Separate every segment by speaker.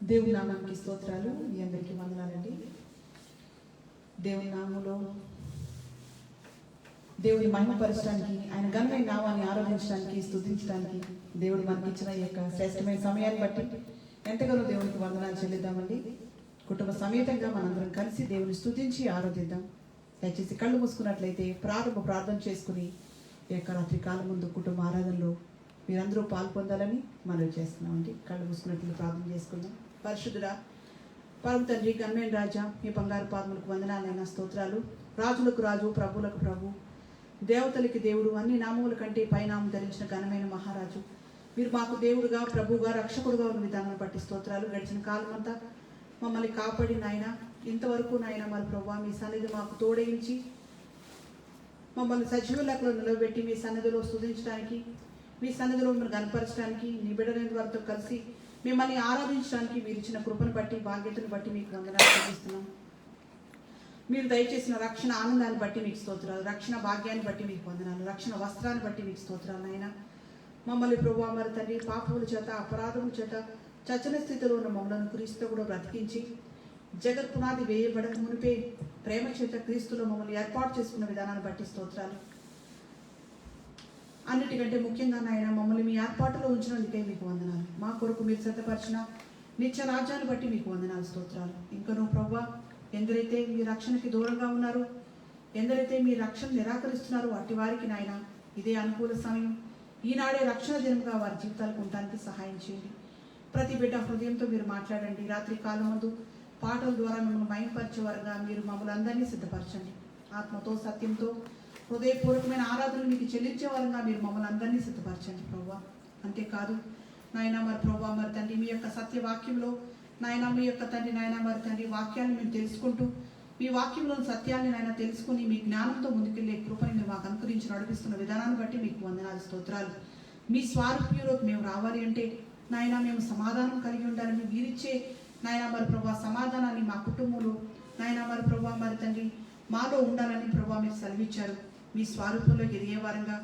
Speaker 1: దేవుని నామానికి స్తోత్రాలు. మీ అందరికీ వందనాలండి. దేవుని నామములో దేవుని మహిమపరచడానికి, ఆయన ఘనమైన నామాన్ని ఆరాధించడానికి, స్తుతించడానికి దేవుడు మనకి ఇచ్చిన ఈ యొక్క శ్రేష్టమైన సమయాన్ని బట్టి ఎంతగానో దేవునికి వందనాలు చెల్లిద్దామండి. కుటుంబ సమేతంగా మనందరం కలిసి దేవుని స్తుతించి ఆరాధిద్దాం. దయచేసి కళ్ళు మూసుకున్నట్లయితే ప్రార్థన చేసుకుని ఈ యొక్క రాత్రి కాలం ముందు కుటుంబ ఆరాధనలో మీరందరూ పాల్పొందాలని మనవి చేస్తున్నామండి. కళ్ళు మూసుకున్నట్లు ప్రార్థన చేసుకుందాం. పరిశుద్ధుడా, పరమ తండ్రి, ఘనమైన రాజా, మీ బంగారు పాదములకు వందనాలైన స్తోత్రాలు. రాజులకు రాజు, ప్రభువులకు ప్రభు, దేవతలకి దేవుడు, అన్ని నామముల కంటే పైనామం ధరించిన ఘనమైన మహారాజు, మీరు మాకు దేవుడుగా, ప్రభువుగా, రక్షకుడుగా ఉన్న విధానం బట్టి స్తోత్రాలు. గడిచిన కాలం అంతా మమ్మల్ని కాపాడి నాయన, ఇంతవరకు నాయన మరి ప్రభు మీ సన్నిధి మాకు తోడయించి మమ్మల్ని సజీవ లెక్కలో నిలబెట్టి మీ సన్నిధిలో స్తుతించడానికి, మీ సన్నిధిలో మిమ్మల్ని కనపరచడానికి, నీ బిడ్డలైన వారితో కలిసి మిమ్మల్ని ఆరాధించడానికి మీరు ఇచ్చిన కృపను బట్టి, బాధ్యతను బట్టి మీకు వందనాలు చెల్లిస్తున్నాం. మీరు దయచేసిన రక్షణ ఆనందాన్ని బట్టి మీకు స్తోత్రాలు, రక్షణ భాగ్యాన్ని బట్టి మీకు వందనాలు, రక్షణ వస్త్రాన్ని బట్టి మీకు స్తోత్రాలు. నాయన మమ్మల్ని ప్రభువా మరి తండ్రి, పాపముల చేత, అపరాధముల చేత చచ్చన స్థితిలో ఉన్న మమ్మల్ని క్రీస్తుతో కూడా బ్రతికించి, జగత్పునాది వేయబడక మునిపే ప్రేమ చేత క్రీస్తులో మమ్మల్ని ఏర్పాటు చేసుకున్న విధానాన్ని బట్టి స్తోత్రాలు. అన్నిటికంటే ముఖ్యంగా నాయన మమ్మల్ని మీ ఏర్పాటులో ఉంచినందుకే మీకు వందనాలు. మా కొరకు మీరు సిద్ధపరిచిన నిత్య రాజ్యాన్ని బట్టి మీకు వందనాలు, స్తోత్రాలు. ఇంకనూ ప్రభువా, ఎందరైతే మీ రక్షణకి దూరంగా ఉన్నారో, ఎందరైతే మీ రక్షణ నిరాకరిస్తున్నారో అట్టి వారికి నాయన ఇదే అనుకూల సమయం, ఈనాడే రక్షణ దినంగా వారి జీవితాలకు ఉండడానికి సహాయం చేయండి. ప్రతి బిడ్డ హృదయంతో మీరు మాట్లాడండి. రాత్రి కాలం ముందు పాటల ద్వారా మిమ్మల్ని మయంపరిచే వారుగా మీరు మమ్మల్ని అందరినీ సిద్ధపరచండి. ఆత్మతో, సత్యంతో, హృదయపూర్వకమైన ఆరాధనలు మీకు చెల్లించే వారంగా మీరు మమ్మల్ని అందరినీ సిద్ధపరచండి ప్రభువా. అంతేకాదు నాయన మరి ప్రభువా మరి తండ్రి, మీ యొక్క సత్యవాక్యంలో నాయన మీ యొక్క తండ్రి నాయన మరి తండ్రి వాక్యాన్ని మేము తెలుసుకుంటూ, మీ వాక్యంలోని సత్యాన్ని నాయన తెలుసుకుని మీ జ్ఞానంతో ముందుకెళ్ళే కృపని మీరు మాకు అనుకరించి నడిపిస్తున్న విధానాన్ని బట్టి మీకు వందనాలు, స్తోత్రాలు. మీ స్వారూప్యంలోకి మేము రావాలి అంటే నాయన మేము సమాధానం కలిగి ఉండాలని మీరిచ్చే నాయన మరి ప్రభా సమాధానాన్ని మా కుటుంబంలో నాయన మరి ప్రభా మరి తండ్రి మాలో ఉండాలని ప్రభా మీరు సెలవిచ్చారు. మీ స్వరూపంలోకి ఎదిగే వారంగా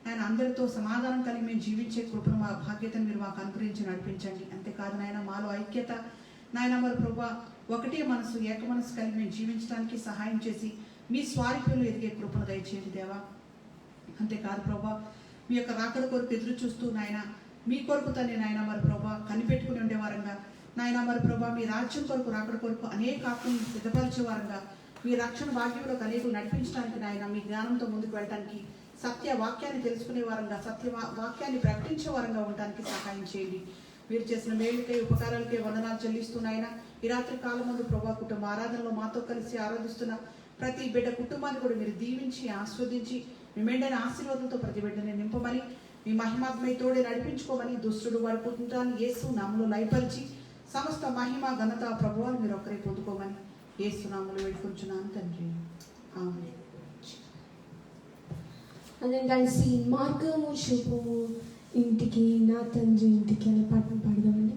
Speaker 1: ఆయన అందరితో సమాధానం కలిగి మేము జీవించే కృపను, మా బాధ్యతను మీరు మాకు అనుగ్రహించి నడిపించండి. అంతేకాదు నాయన మాలో ఐక్యత నాయన మరి ప్రభా ఒకటే మనసు, ఏక మనసు కలిగి మేము జీవించడానికి సహాయం చేసి మీ స్వారూప్యంలో ఎదిగే కృపను దయచేయండి దేవా. అంతేకాదు ప్రభా మీ యొక్క రాకడ కొరకు ఎదురు చూస్తూ నాయన మీ కొరకు తల్లి నాయన మరి ప్రభా కనిపెట్టుకుని ఉండేవారంగా నాయన మరి ప్రభా మీ రాజ్యం కొరకు, రాకడ కొరకు అనేక ఆత్మలను సిద్ధపరిచే వారంగా, మీ రక్షణ భాగ్యంలోకి అనేకులు నడిపించడానికి నాయన మీ జ్ఞానంతో ముందుకు వెళ్ళడానికి, సత్య వాక్యాన్ని తెలుసుకునే వారంగా, వాక్యాన్ని ప్రకటించే వారంగా ఉండడానికి సహాయం చేయండి. మీరు చేసిన మేలుకై, ఉపకారాలకే వందనాలు చెల్లిస్తున్నాయన ఈ రాత్రి కాలం ముందు ప్రభా కుటుంబ ఆరాధనలో మాతో కలిసి ఆరాధిస్తున్న ప్రతి బిడ్డ కుటుంబాన్ని కూడా మీరు దీవించి ఆస్వాదించి మీ మెండైన ఆశీర్వాదంతో ప్రతి బిడ్డని నింపమని, మీ మహిమాత్మై తోడే నడిపించుకోమని, దుష్టుడు వారి పుట్టింటాన్ని యేసు నామములో లయపరిచి సమస్త మహిమ, ఘనత, ప్రభువాలు మీరు ఒక్కరే పొందుకోమని యేసు నామములో వేడుకొంచున్నాను తండ్రి, ఆమేన్.
Speaker 2: అందరం కలిసి మార్గము చూపుము ఇంటికి, నా తండ్రి ఇంటికి అనే పాటను పాడదామండి.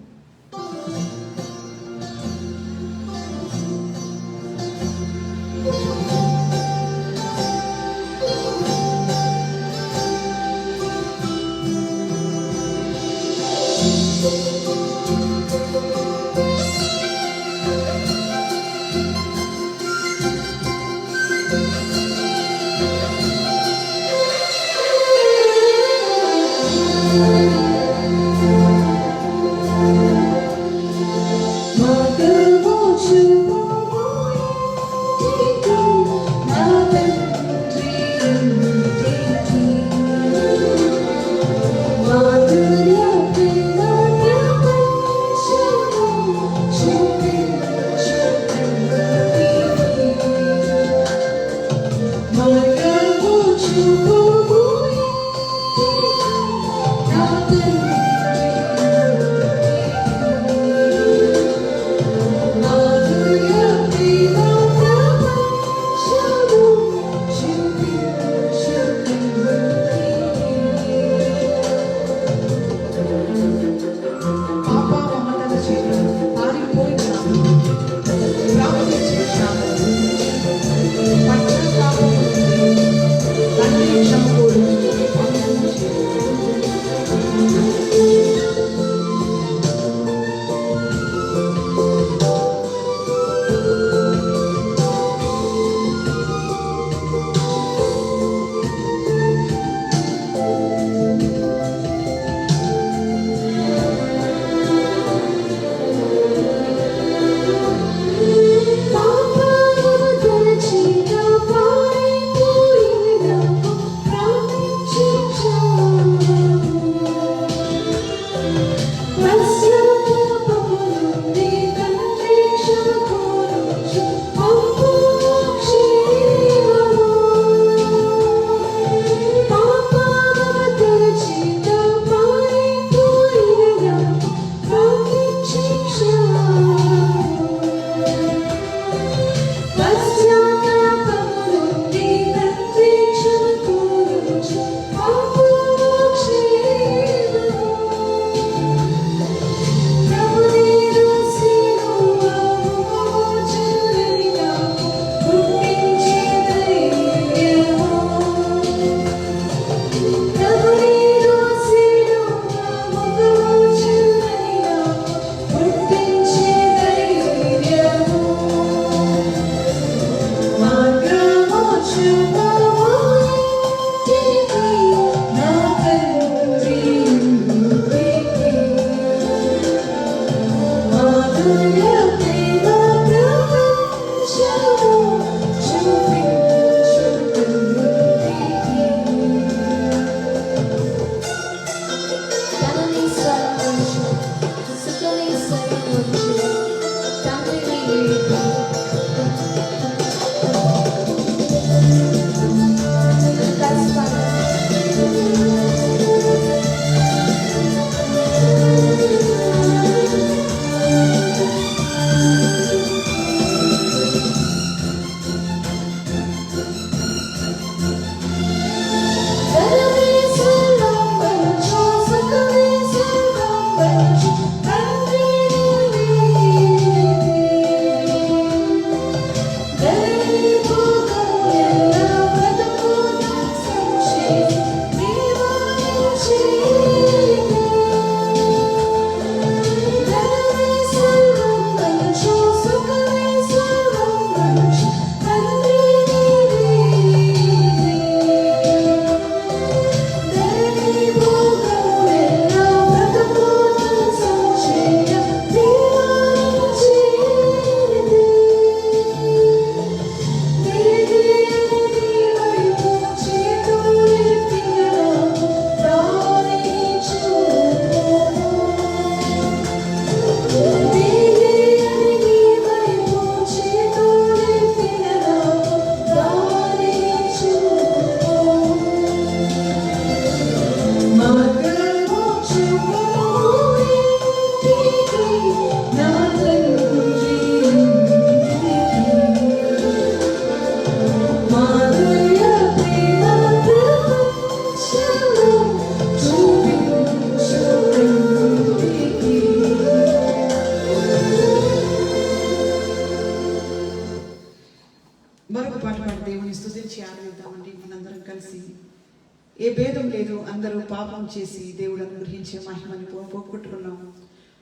Speaker 1: ఏ భేదం లేదు, అందరూ పాపం చేసి దేవుడు అనుగ్రహించే మహిమని పోగొట్టుకున్నాం.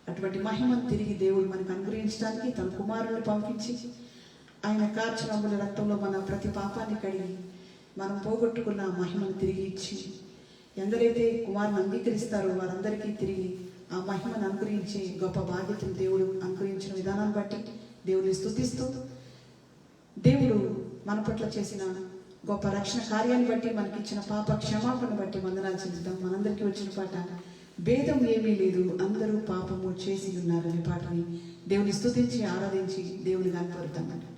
Speaker 1: అటువంటి మహిమను తిరిగి దేవుడు మనకు అనుగ్రహించడానికి తన కుమారుని పంపించి ఆయన కార్చనముల రక్తంలో మన ప్రతి పాపాన్ని కడిగి మనం పోగొట్టుకున్న మహిమను తిరిగి ఇచ్చి ఎందరైతే కుమారుని అంగీకరిస్తారో వారందరికీ తిరిగి ఆ మహిమను అనుగ్రహించే గొప్ప బాధ్యతను దేవుడు అనుగ్రహించిన విధానాన్ని బట్టి దేవుడిని స్తుతిస్తూ, దేవుడు మన పట్ల చేసిన గొప్ప రక్షణ కార్యాన్ని బట్టి మనకిచ్చిన పాప క్షమాపణ బట్టి వందనాలు చెల్లిద్దాం. మనందరికీ వచ్చిన పాట భేదం ఏమీ లేదు, అందరూ పాపము చేసి ఉన్నారు అనే పాటని దేవుని స్తుతించి ఆరాధించి దేవుని కనపరుద్దామండి.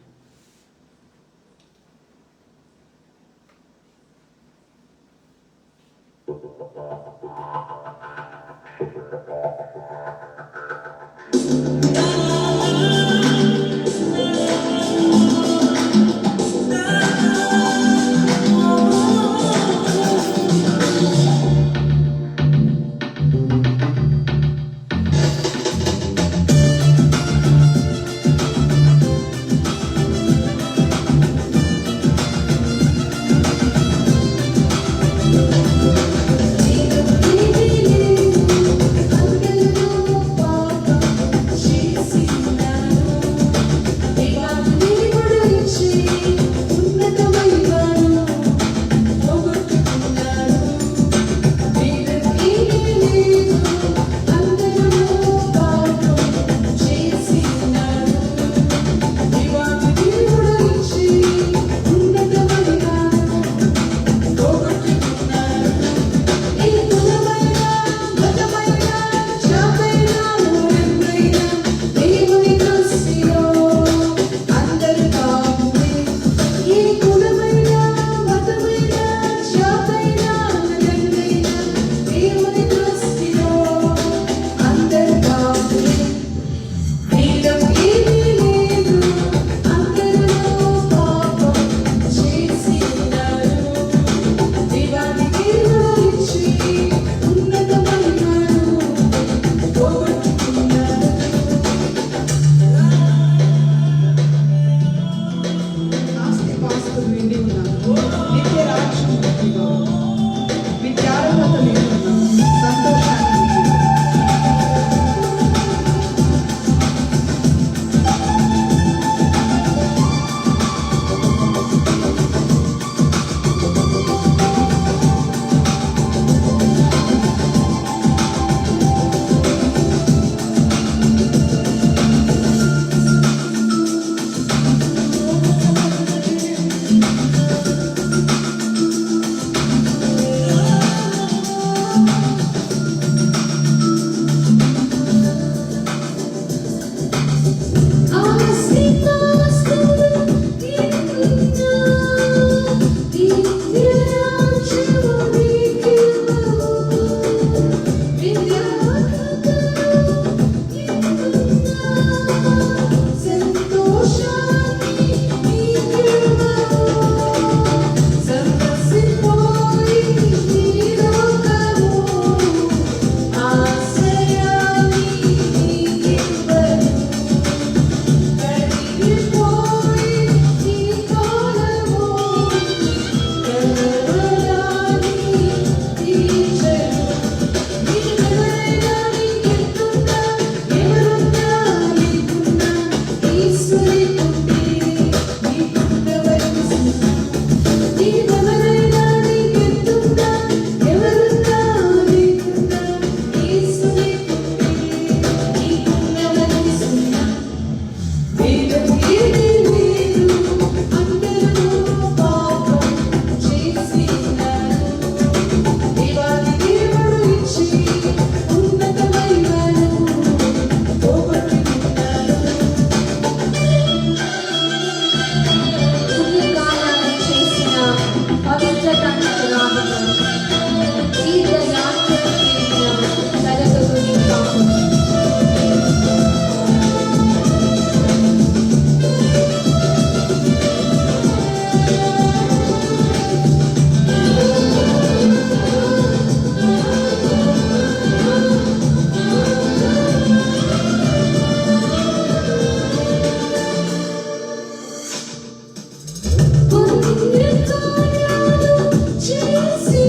Speaker 2: Yes.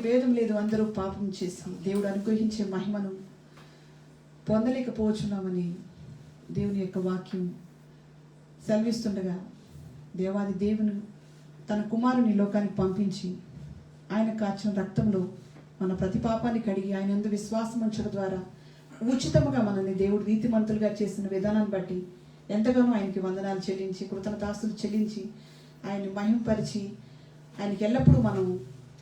Speaker 1: భేదం లేదు, అందరూ పాపం చేసి దేవుడు అనుగ్రహించే మహిమను పొందలేకపోతున్నామని దేవుని యొక్క వాక్యం సెలవిస్తుండగా, దేవాది దేవుని తన కుమారుని లోకానికి పంపించి ఆయన కాచిన రక్తంలో మన ప్రతి పాపాన్ని కడిగి ఆయన యందు విశ్వాసం ఉంచడం ద్వారా ఉచితముగా మనల్ని దేవుడు నీతిమంతులుగా చేసిన విధానాన్ని బట్టి ఎంతగానో ఆయనకి వందనాలు చెల్లించి కృతజ్ఞతాస్తులు చెల్లించి ఆయన్ని మహిమపరిచి ఆయనకి ఎల్లప్పుడూ మనం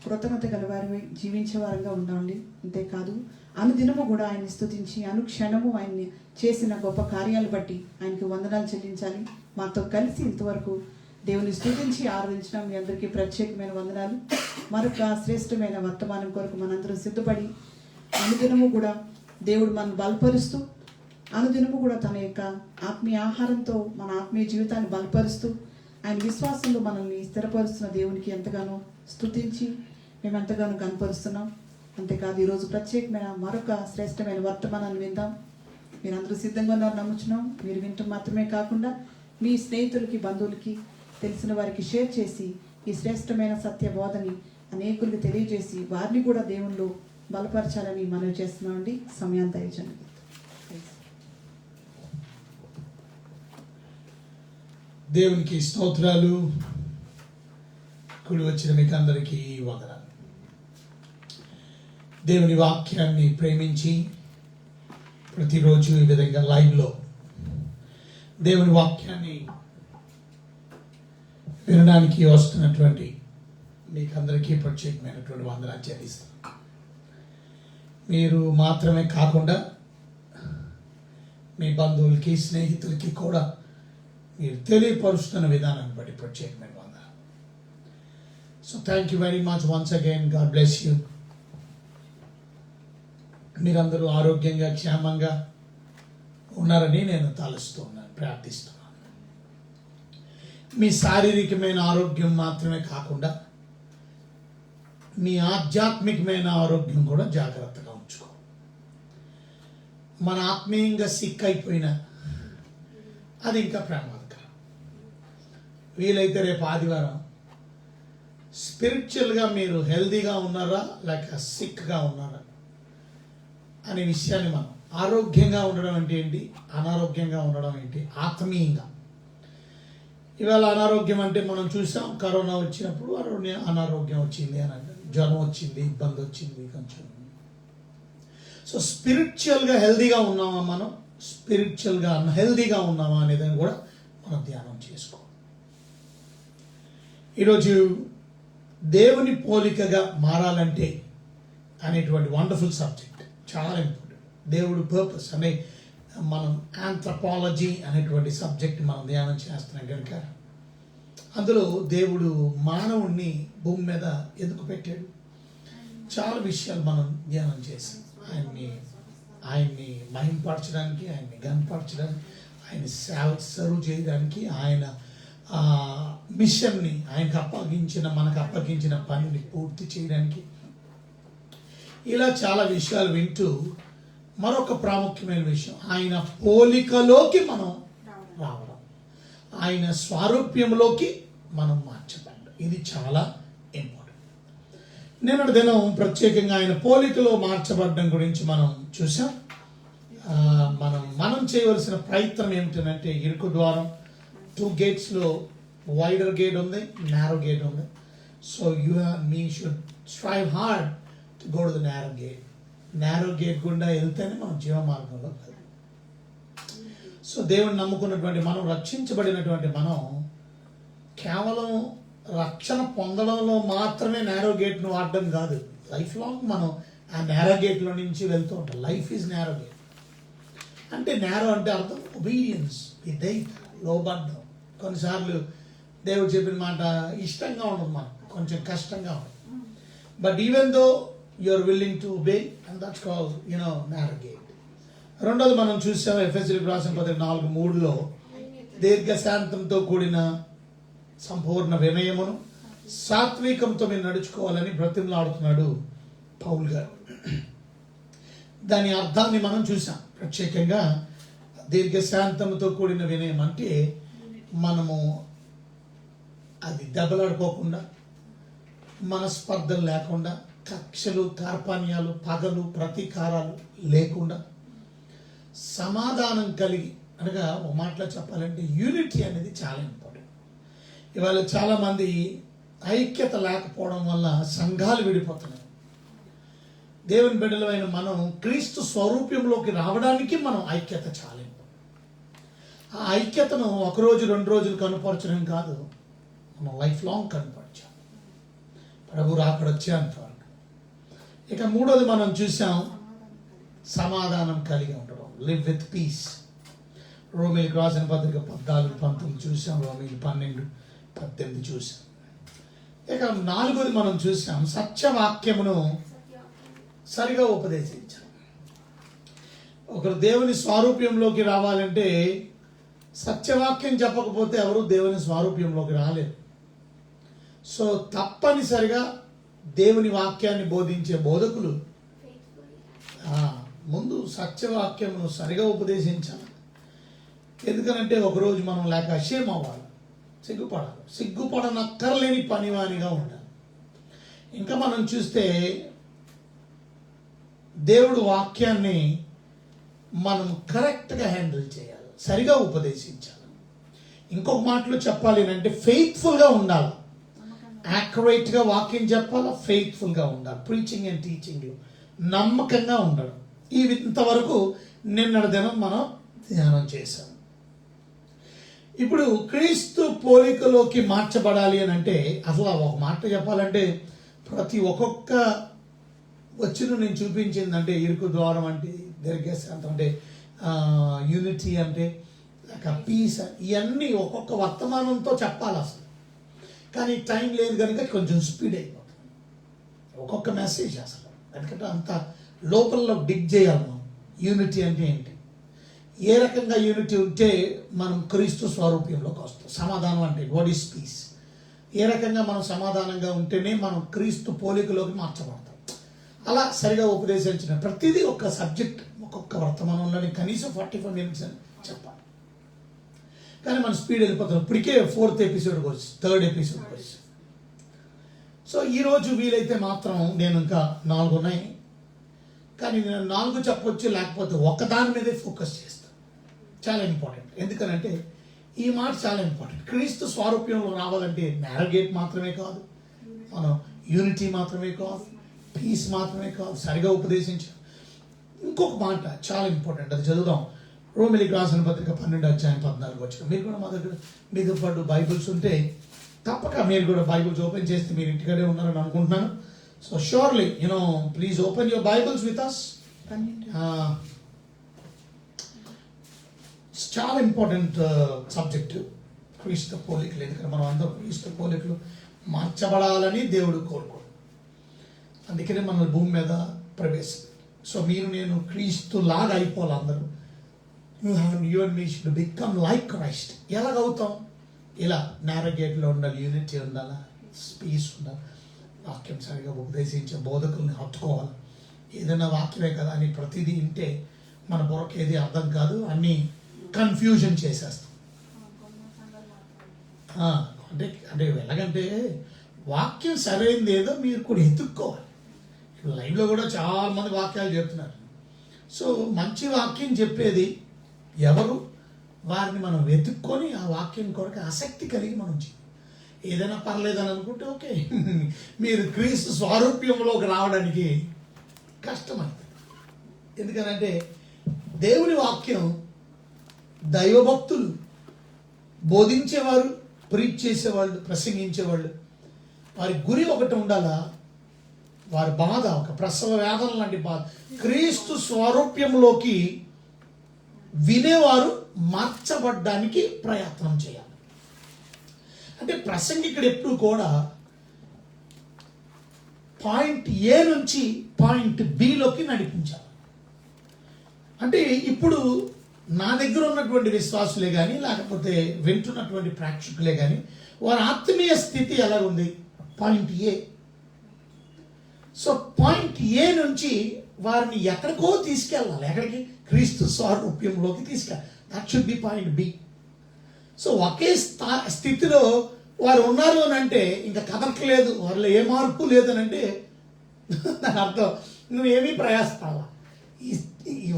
Speaker 1: కృతజ్ఞత గలవారి జీవించే వారంగా ఉండాలి. అంతేకాదు అనుదినము కూడా ఆయన్ని స్తుతించి అనుక్షణము ఆయన్ని చేసిన గొప్ప కార్యాలు బట్టి ఆయనకి వందనాలు చెల్లించాలి. మాతో కలిసి ఇంతవరకు దేవుని స్తుతించి ఆరాధించిన మీ అందరికీ ప్రత్యేకమైన వందనాలు. మరొక శ్రేష్టమైన వర్తమానం కొరకు మనందరం సిద్ధపడి అనుదినము కూడా దేవుడు మనం బలపరుస్తూ అనుదినము కూడా తన యొక్క ఆత్మీయ ఆహారంతో మన ఆత్మీయ జీవితాన్ని బలపరుస్తూ ఆయన విశ్వాసంలో మనల్ని స్థిరపరుస్తున్న దేవునికి ఎంతగానో స్తుతించి మేము ఎంతగానో కనపరుస్తున్నాం. అంతేకాదు ఈరోజు ప్రత్యేకమైన మరొక శ్రేష్టమైన వర్తమానాన్ని విందాం. మీరందరూ సిద్ధంగా ఉన్నారు నమ్ముచున్నాం. మీరు వింటం మాత్రమే కాకుండా మీ స్నేహితులకి బంధువులకి తెలిసిన వారికి షేర్ చేసి ఈ శ్రేష్టమైన సత్య బోధని అనేకులకు తెలియజేసి వారిని కూడా దేవుళ్ళు బలపరచాలని మనవి చేస్తున్నామండి. సమయాన్ని దయచేయండి.
Speaker 3: దేవునికి స్తోత్రాలు. కూడి వచ్చిన మీకు అందరికీ వందనాలు. దేవుని వాక్యాన్ని ప్రేమించి ప్రతిరోజు ఈ విధంగా లైవ్లో దేవుని వాక్యాన్ని వినడానికి వస్తున్నటువంటి మీకు అందరికీ ప్రత్యేకమైనటువంటి వందనాలు చెల్లిస్తాను. మీరు మాత్రమే కాకుండా మీ బంధువులకి స్నేహితులకి కూడా మీరు తెలియపరుస్తున్న విధానాన్ని బట్టి ప్రత్యేకమైన వందనాలు. So thank you very much once again. God bless you. మీరందరూ ఆరోగ్యంగా క్షేమంగా ఉన్నారని నేను తలుస్తూ ఉన్నాను, ప్రార్థిస్తున్నాను. మీ శారీరకమైన ఆరోగ్యం మాత్రమే కాకుండా మీ ఆధ్యాత్మికమైన ఆరోగ్యం కూడా జాగ్రత్తగా ఉంచుకో. మన ఆత్మీయంగా సిక్ అయిపోయినా అది ఇంకా ప్రమాదకరం. వీలైతే రేపు ఆదివారం స్పిరిచువల్గా మీరు హెల్దీగా ఉన్నారా లేక సిక్గా ఉన్నారా అనే విషయాన్ని మనం, ఆరోగ్యంగా ఉండడం అంటే ఏంటి, అనారోగ్యంగా ఉండడం ఏంటి, ఆత్మీయంగా. ఇవాళ అనారోగ్యం అంటే మనం చూసాం, కరోనా వచ్చినప్పుడు అనారోగ్యం వచ్చింది అని అంటే, జ్వరం వచ్చింది, ఇబ్బంది వచ్చింది కొంచెం. సో స్పిరిచువల్గా హెల్దీగా ఉన్నామా మనం, స్పిరిచువల్గా అన్హెల్దీగా ఉన్నామా అనేది కూడా మనం ధ్యానం చేసుకోవాలి. ఈరోజు దేవుని పోలికగా మారాలంటే అనేటువంటి వండర్ఫుల్ సబ్జెక్ట్, చాలా ఇంపార్టెంట్. దేవుడు పర్పస్ అనే మనం ఆంథ్రపాలజీ అనేటువంటి సబ్జెక్ట్ మనం ధ్యానం చేస్తున్నాం కనుక అందులో దేవుడు మానవుణ్ణి భూమి మీద ఎందుకు పెట్టాడు, చాలా విషయాలు మనం ధ్యానం చేసాం. ఆయన్ని మహింపరచడానికి, ఆయన్ని గనపరచడానికి, ఆయన సర్వ్ చేయడానికి, ఆయన మిషన్ని మనకు అప్పగించిన పనిని పూర్తి చేయడానికి, ఇలా చాలా విషయాలు వింటూ మరొక ప్రాముఖ్యమైన విషయం, ఆయన పోలికలోకి మనం రావడం, ఆయన స్వారూప్యంలోకి మనం మార్చబడ్డం. ఇది చాలా ఇంపార్టెంట్. నిన్నటి దినం ప్రత్యేకంగా ఆయన పోలికలో మార్చబడడం గురించి మనం చూసాం. మనం చేయవలసిన ప్రయత్నం ఏమిటంటే, ఇరుకు ద్వారం 2 గేట్స్లో వైడర్ గేట్ ఉంది, నారో గేట్ ఉంది. So you and me should strive hard to go to the narrow gate. Narrow gate గుండా వెళ్తేనే మనం జీవ మార్గంలో వెళ్తాం. సో దేవుని నమ్ముకున్నటువంటి మనం, రక్షించబడినటువంటి మనం కేవలం రక్షణ పొందడంలో మాత్రమే నారో గేట్ను వాడడం కాదు, లైఫ్ లాంగ్ మనం ఆ నారో గేట్లో నుంచి వెళ్తూ ఉంటాం. Life is narrow gate. అంటే నారో అంటే అర్థం ఒబీడియన్స్, విధేయత, లోబడ్డం. కొన్నిసార్లు దేవుడు చెప్పిన మాట ఇష్టంగా ఉండదు, మనకు కొంచెం కష్టంగా ఉంటుంది. But even though you are willing to obey, and that's called narrow gate. రెండోది మనం చూసాం ఎఫెసీయులకు రాసిన పత్రిక 4:3 దీర్ఘశాంతంతో కూడిన సంపూర్ణ వినయమును సాత్వికంతో మీరు నడుచుకోవాలని బ్రతిమలాడుతున్నాడు పౌలు గారు. దాని అర్థాన్ని మనం చూసాం. ప్రత్యేకంగా దీర్ఘశాంతంతో కూడిన వినయం అంటే మనము అది దెబ్బలాడుకోకుండా, మనస్పర్ధలు లేకుండా, కక్షలు, కార్పణ్యాలు, పగలు, ప్రతీకారాలు లేకుండా సమాధానం కలిగి, అనగా ఒక మాటలో చెప్పాలంటే యూనిటీ అనేది చాలా ఇంపార్టెంట్. ఇవాళ చాలామంది ఐక్యత లేకపోవడం వల్ల సంఘాలు విడిపోతున్నాయి. దేవుని బిడ్డలమైన మనం క్రీస్తు స్వరూప్యంలోకి రావడానికి మనం ఐక్యత చాలా ఇంపార్టెంట్. ఆ ఐక్యతను ఒకరోజు 2 రోజులు కనుపరచడం కాదు, మనం లైఫ్ లాంగ్ కనపరచాం ప్రభు రాకడొచ్చేంత వరకు. ఇక మూడోది మనం చూసాం, సమాధానం కలిగి ఉండడం, లివ్ విత్ పీస్. రోమీయులకు రాసిన పత్రిక 14-19 చూసాం, రోమీయులు 12-18 చూసాం. ఇక నాలుగోది మనం చూసాం, సత్యవాక్యమును సరిగా ఉపదేశించాం. ఒకరు దేవుని స్వారూప్యంలోకి రావాలంటే సత్యవాక్యం చెప్పకపోతే ఎవరు దేవుని స్వారూప్యంలోకి రాలేరు. సో తప్పనిసరిగా దేవుని వాక్యాన్ని బోధించే బోధకులు ముందు సత్యవాక్యమును సరిగా ఉపదేశించాలి. ఎందుకనంటే ఒకరోజు మనం లేక అషేమ్ అవ్వాలి, సిగ్గుపడాలి. సిగ్గుపడనక్కర్లేని పనివానిగా ఉండాలి. ఇంకా మనం చూస్తే దేవుడు వాక్యాన్ని మనం కరెక్ట్గా హ్యాండిల్ చేయాలి, సరిగా ఉపదేశించాలి. ఇంకొక మాటలో చెప్పాలి అంటే ఫెయిత్ఫుల్గా ఉండాలి. యాక్యురేట్గా వాక్యం చెప్పాలి, ఫెయిత్ఫుల్గా ఉండాలి. ప్రీచింగ్ అండ్ టీచింగ్లో నమ్మకంగా ఉండడం. ఇంతవరకు నిన్నటి దినం మనం ధ్యానం చేశాం. ఇప్పుడు క్రీస్తు పోలికలోకి మార్చబడాలి అని అంటే అసలు ఒక మాట చెప్పాలంటే ప్రతి ఒక్కొక్క వచ్చిన నేను చూపించిందంటే ఇరుకు ద్వారం అంటే దీర్ఘశాంతం అంటే యూనిటీ అంటే పీస్, ఇవన్నీ ఒక్కొక్క వర్తమానంతో చెప్పాలి అసలు. కానీ టైం లేదు కనుక కొంచెం స్పీడ్ అయిపోతుంది ఒక్కొక్క మెసేజ్ అసలు. ఎందుకంటే అంత లోపల డిగ్ చేయాలి మనం. యూనిటీ అంటే ఏంటి, ఏ రకంగా యూనిటీ ఉంటే మనం క్రీస్తు స్వరూప్యంలోకి వస్తాం. సమాధానం అంటే వాట్ ఈస్ పీస్, ఏ రకంగా మనం సమాధానంగా ఉంటేనే మనం క్రీస్తు పోలికలోకి మార్చబడతాం. అలా సరిగా ఉపదేశించిన ప్రతిదీ ఒక సబ్జెక్ట్ ఒక్కొక్క వర్తమానంలోని కనీసం 45 minutes అని చెప్పాలి. కానీ మనం స్పీడ్ వెళ్ళిపోతాం. ఇప్పటికే 4th ఎపిసోడ్కి వచ్చి 3rd ఎపిసోడ్కి వచ్చి. సో ఈరోజు వీలైతే మాత్రం నేను ఇంకా 4 ఉన్నాయి, కానీ నేను 4 చెప్పొచ్చు, లేకపోతే ఒకదాని మీదే ఫోకస్ చేస్తాను. చాలా ఇంపార్టెంట్. ఎందుకనంటే ఈ మాట చాలా ఇంపార్టెంట్. క్రీస్తు స్వారూప్యంలో రావాలంటే నారోగేట్ మాత్రమే కాదు, మనం యూనిటీ మాత్రమే కాదు, పీస్ మాత్రమే కాదు, సరిగా ఉపదేశించాం. ఇంకొక మాట చాలా ఇంపార్టెంట్, అది చదువుదాం. రోమిలికి రాసిన పత్రిక 12-14 వచ్చిన. మీరు కూడా మా దగ్గర మీతో పాటు బైబిల్స్ ఉంటే తప్పక మీరు కూడా బైబిల్స్ ఓపెన్ చేస్తే మీరు ఇంటికడే ఉన్నారని అనుకుంటున్నాను. So surely please open your Bibles with us. చాలా ఇంపార్టెంట్ సబ్జెక్టు క్రీస్తు పోలికలు. ఎందుకంటే మనం అందరూ క్రీస్తు పోలికలు మార్చబడాలని దేవుడు కోరుకోడు, అందుకనే మన భూమి మీద ప్రవేశం. సో మీరు నేను క్రీస్తు లాగా అయిపోవాలి. అందరూ you and me should become like Christ. ఎలాగవుతాం? ఇలా నారోగేట్లో ఉండాలి, యూనిటీ ఉండాలి, పీస్ ఉండాలి, వాక్యం సరిగా ఉపదేశించే బోధకుల్ని హత్తుకోవాలి. ఏదైనా వాక్యమే కదా అని ప్రతిదీ వింటే మన బుర్రకి ఏది అర్థం కాదు, అన్నీ కన్ఫ్యూజన్ చేసేస్తాం. అంటే అంటే ఎలాగంటే వాక్యం సరైనది ఏదో మీరు కూడా ఎత్తుక్కోవాలి. ఇప్పుడు లైవ్లో కూడా చాలా మంది వాక్యాలు చెప్తున్నారు. సో మంచి వాక్యం చెప్పేది ఎవరు, వారిని మనం వెతుక్కొని ఆ వాక్యం కొరకు ఆసక్తి కలిగి మనం చేయాలి. ఏదైనా పర్లేదని అనుకుంటే ఓకే, మీరు క్రీస్తు స్వారూప్యంలోకి రావడానికి కష్టమైంది. ఎందుకనంటే దేవుని వాక్యం దైవభక్తులు బోధించేవారు, ప్రీచ్ చేసేవాళ్ళు, ప్రసంగించేవాళ్ళు, వారి గురి ఒకటి ఉండాలా, వారి బాధ ఒక ప్రసవ వేదన లాంటి బాధ. క్రీస్తు స్వరూప్యంలోకి వినేవారు మార్చబడ్డానికి ప్రయత్నం చేయాలి. అంటే ప్రసంగికుడు ఎప్పుడు కూడా పాయింట్ ఏ నుంచి పాయింట్ బిలోకి నడిపించాలి. అంటే ఇప్పుడు నా దగ్గర ఉన్నటువంటి విశ్వాసులే కానీ, లేకపోతే వింటున్నటువంటి ప్రేక్షకులే కానీ, వారి ఆత్మీయ స్థితి ఎలా ఉంది? Point A. So point A నుంచి వారిని ఎక్కడికో తీసుకెళ్ళాలి. ఎక్కడికి? క్రీస్తు స్వరూప్యంలోకి తీసుకెళ్ళాలి. That should be point B. So ఒకే స్థితిలో వారు ఉన్నారు అని అంటే ఇంకా కదలట్లేదు, వారిలో ఏ మార్పు లేదని అంటే దాని అర్థం నువ్వేమీ ప్రయాసపడాలా,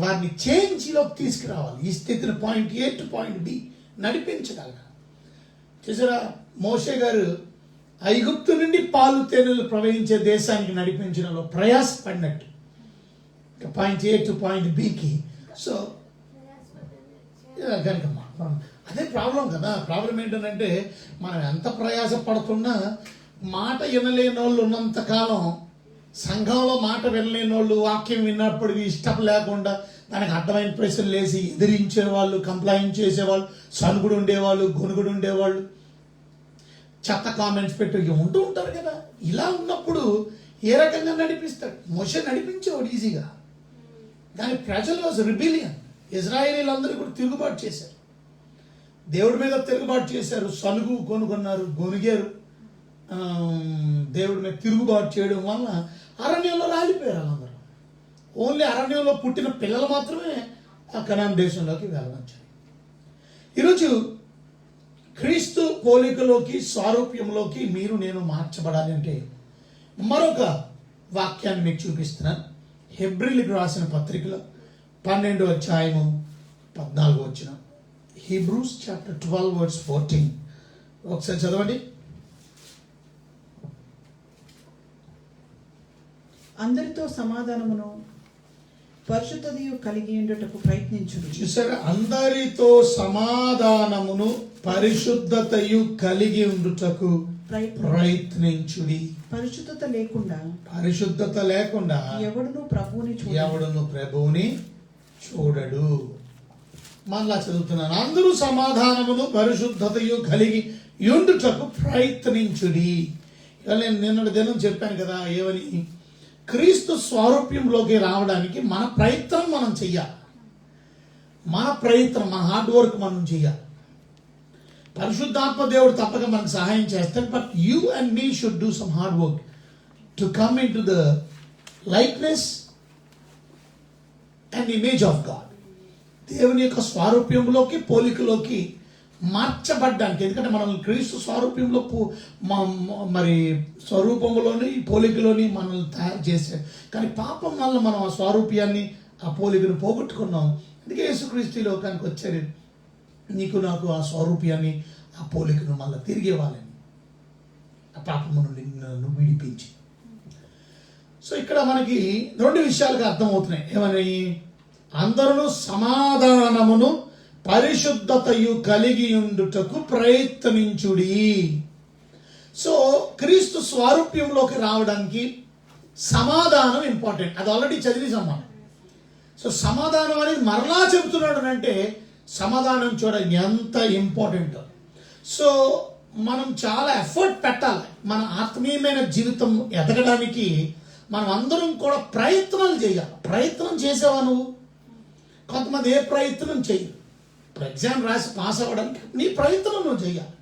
Speaker 3: వారిని చేంజ్లోకి తీసుకురావాలి. ఈ స్థితిని point A to point B నడిపించగలగాలి. చూసారా, మోషే గారు ఐగుప్తు నుండి పాలు తేనెలు ప్రవహించే దేశానికి నడిపించడంలో ప్రయాసపడినట్టు పాయింట్ ఏ టు పాయింట్ బికి. సో కనుక అదే ప్రాబ్లం కదా. ప్రాబ్లం ఏంటంటే మనం ఎంత ప్రయాస పడుతున్నా మాట వినలేని వాళ్ళు ఉన్నంతకాలం, సంఘంలో మాట వినలేని వాళ్ళు వాక్యం విన్నప్పటికీ ఇష్టం లేకుండా దానికి అడ్డమైన ప్రశ్నలు వేసి ఎదిరించేవాళ్ళు, కంప్లైంట్ చేసేవాళ్ళు, సనుగుడు ఉండేవాళ్ళు, గొనుగుడు ఉండేవాళ్ళు, చెత్త కామెంట్స్ పెట్టి ఉంటూ ఉంటారు కదా. ఇలా ఉన్నప్పుడు ఏ రకంగా నడిపిస్తాడు? మోషే నడిపించేవాడు ఈజీగా, కానీ ప్రజలు రిబిలియన్, ఇజ్రాయేలీలందరూ కూడా తిరుగుబాటు చేశారు, దేవుడి మీద తిరుగుబాటు చేశారు, సనుగు కొనుగొన్నారు, గొనిగారు. దేవుడి మీద తిరుగుబాటు చేయడం వల్ల అరణ్యంలో రాలిపోయారు వాళ్ళందరూ. ఓన్లీ అరణ్యంలో పుట్టిన పిల్లలు మాత్రమే ఆ కనాన్ దేశంలోకి వెళ్ళవచ్చు. ఈరోజు క్రీస్తు పోలికలోకి, స్వారూప్యంలోకి మీరు నేను మార్చబడాలి అంటే మరొక వాక్యాన్ని మీకు చూపిస్తున్నాను. హెబ్రీలకు రాసిన పత్రికలో 12వ అధ్యాయము 14వ వచనం. హీబ్రూస్ చాప్టర్ 12 వర్స్ 14 ఒకసారి చదవండి.
Speaker 1: అందరితో సమాధానమును పరిశుద్ధతయు కలిగి ఉండుటకు ప్రయత్నించుడు.
Speaker 3: చూసారా, అందరితో సమాధానమును పరిశుద్ధతయు కలిగి ఉండుటకు ప్రయత్నించుడి.
Speaker 1: పరిశుద్ధత లేకుండా ఎవడును ప్రభువుని
Speaker 3: చూడడు. మళ్ళా చదువుతున్నాను. అందరూ సమాధానమును పరిశుద్ధతయు కలిగి ఉండుటకు ప్రయత్నించుడి. ఇవాళ నేను నిన్నటి దినం చెప్పాను కదా, ఏమని? క్రీస్తు స్వారూప్యంలోకి రావడానికి మన ప్రయత్నం మనం చెయ్యాలి. మన ప్రయత్నం, మన హార్డ్ వర్క్ మనం చెయ్యాలి. పరిశుద్ధాత్మ దేవుడు తప్పక మనకు సహాయం చేస్తాడు. But you and me should do some hard work to come in to the likeness and image of God. దేవుని యొక్క స్వారూప్యంలోకి, పోలికలోకి మార్చబడ్డానికి. ఎందుకంటే మనం క్రీస్తు స్వరూపంలో మరి స్వరూపంలోని, పోలికలోని మనల్ని తయారు చేశాడు. కానీ పాపం వల్ల మనం ఆ స్వారూప్యాన్ని, ఆ పోలికను పోగొట్టుకున్నాం. అందుకే యేసుక్రీస్తు ఈ లోకానికి వచ్చాడు, నీకు నాకు ఆ స్వరూప్యాన్ని, ఆ పోలికను మళ్ళీ తిరిగి ఇవ్వాలని, ఆ పాపము నుండి నన్ను విడిపించి. సో ఇక్కడ మనకి రెండు విషయాలుగా అర్థమవుతున్నాయి. ఏమని? అందరూ సమాధానమును పరిశుద్ధతయు కలిగి ఉండుటకు ప్రయత్నించుడి. సో క్రీస్తు స్వారూప్యంలోకి రావడానికి సమాధానం ఇంపార్టెంట్. అది ఆల్రెడీ చదివేసాం మనం. సో సమాధానం అనేది మరలా చెబుతున్నాడు అంటే సమాధానం చూడండి ఎంత ఇంపార్టెంట్. సో మనం చాలా ఎఫర్ట్ పెట్టాలి. మన ఆత్మీయమైన జీవితం ఎదగడానికి మనం అందరం కూడా ప్రయత్నాలు చేయాలి. ప్రయత్నం చేసావా నువ్వు? కొంతమంది ఏ ప్రయత్నం చేయరు. ఇప్పుడు ఎగ్జామ్ రాసి పాస్ అవ్వడానికి నీ ప్రయత్నం నువ్వు చేయాలి.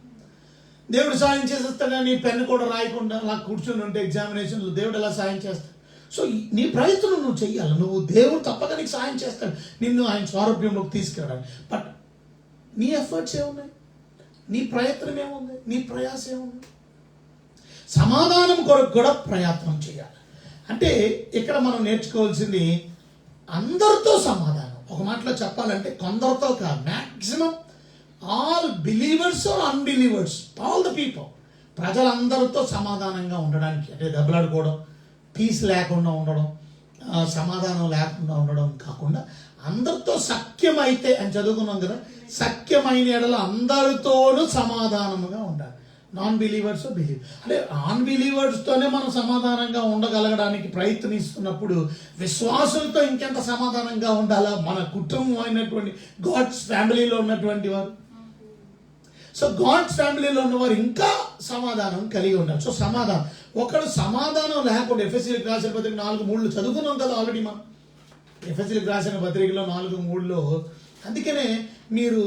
Speaker 3: దేవుడు సాయం చేసేస్తాడు, నీ పెన్ను కూడా రాయకుండా అలా కూర్చొని ఉంటే ఎగ్జామినేషన్లో దేవుడు ఎలా సాయం చేస్తాడు? సో నీ ప్రయత్నం నువ్వు చెయ్యాలి. నువ్వు దేవుడు తప్పక నీకు సాయం చేస్తాడు, నిన్ను ఆయన స్వారూప్యంలోకి తీసుకెళ్ళాలి. బట్ నీ ఎఫర్ట్స్ ఏమున్నాయి? నీ ప్రయత్నం ఏముంది? నీ ప్రయాసం ఏముంది? సమాధానం కొరకు కూడా ప్రయత్నం చేయాలి. అంటే ఇక్కడ మనం నేర్చుకోవాల్సింది అందరితో సమాధానం. ఒక మాటలో చెప్పాలంటే కొందరితో కాదు, maximum all believers or unbelievers, all the people, ప్రజలందరితో సమాధానంగా ఉండడానికి. అంటే దెబ్బలాడుకోవడం, పీస్ లేకుండా ఉండడం, సమాధానం లేకుండా ఉండడం కాకుండా అందరితో సఖ్యమైతే అని చదువుకున్నాం కదా, సఖ్యమైన ఎడల అందరితోనూ సమాధానముగా ఉండాలి. నాన్ బిలీవర్స్ బిలీవ్ అంటే నాన్ బిలీవర్స్తోనే మనం సమాధానంగా ఉండగలగడానికి ప్రయత్నిస్తున్నప్పుడు విశ్వాసులతో ఇంకెంత సమాధానంగా ఉండాలా? మన కుటుంబం అయినటువంటి గాడ్స్ ఫ్యామిలీలో ఉన్నటువంటి వారు. సో గాడ్స్ ఫ్యామిలీలో ఉన్నవారు ఇంకా సమాధానం కలిగి ఉండాలి. సో సమాధానం, ఒకడు సమాధానం లేకుండా, ఎఫెసీలకు రాసిన పత్రిక 4:3 చదువుకున్నాం కదా ఆల్రెడీ మనం. ఎఫెసీలకు రాసిన పత్రికలో 4:3 అందుకనే మీరు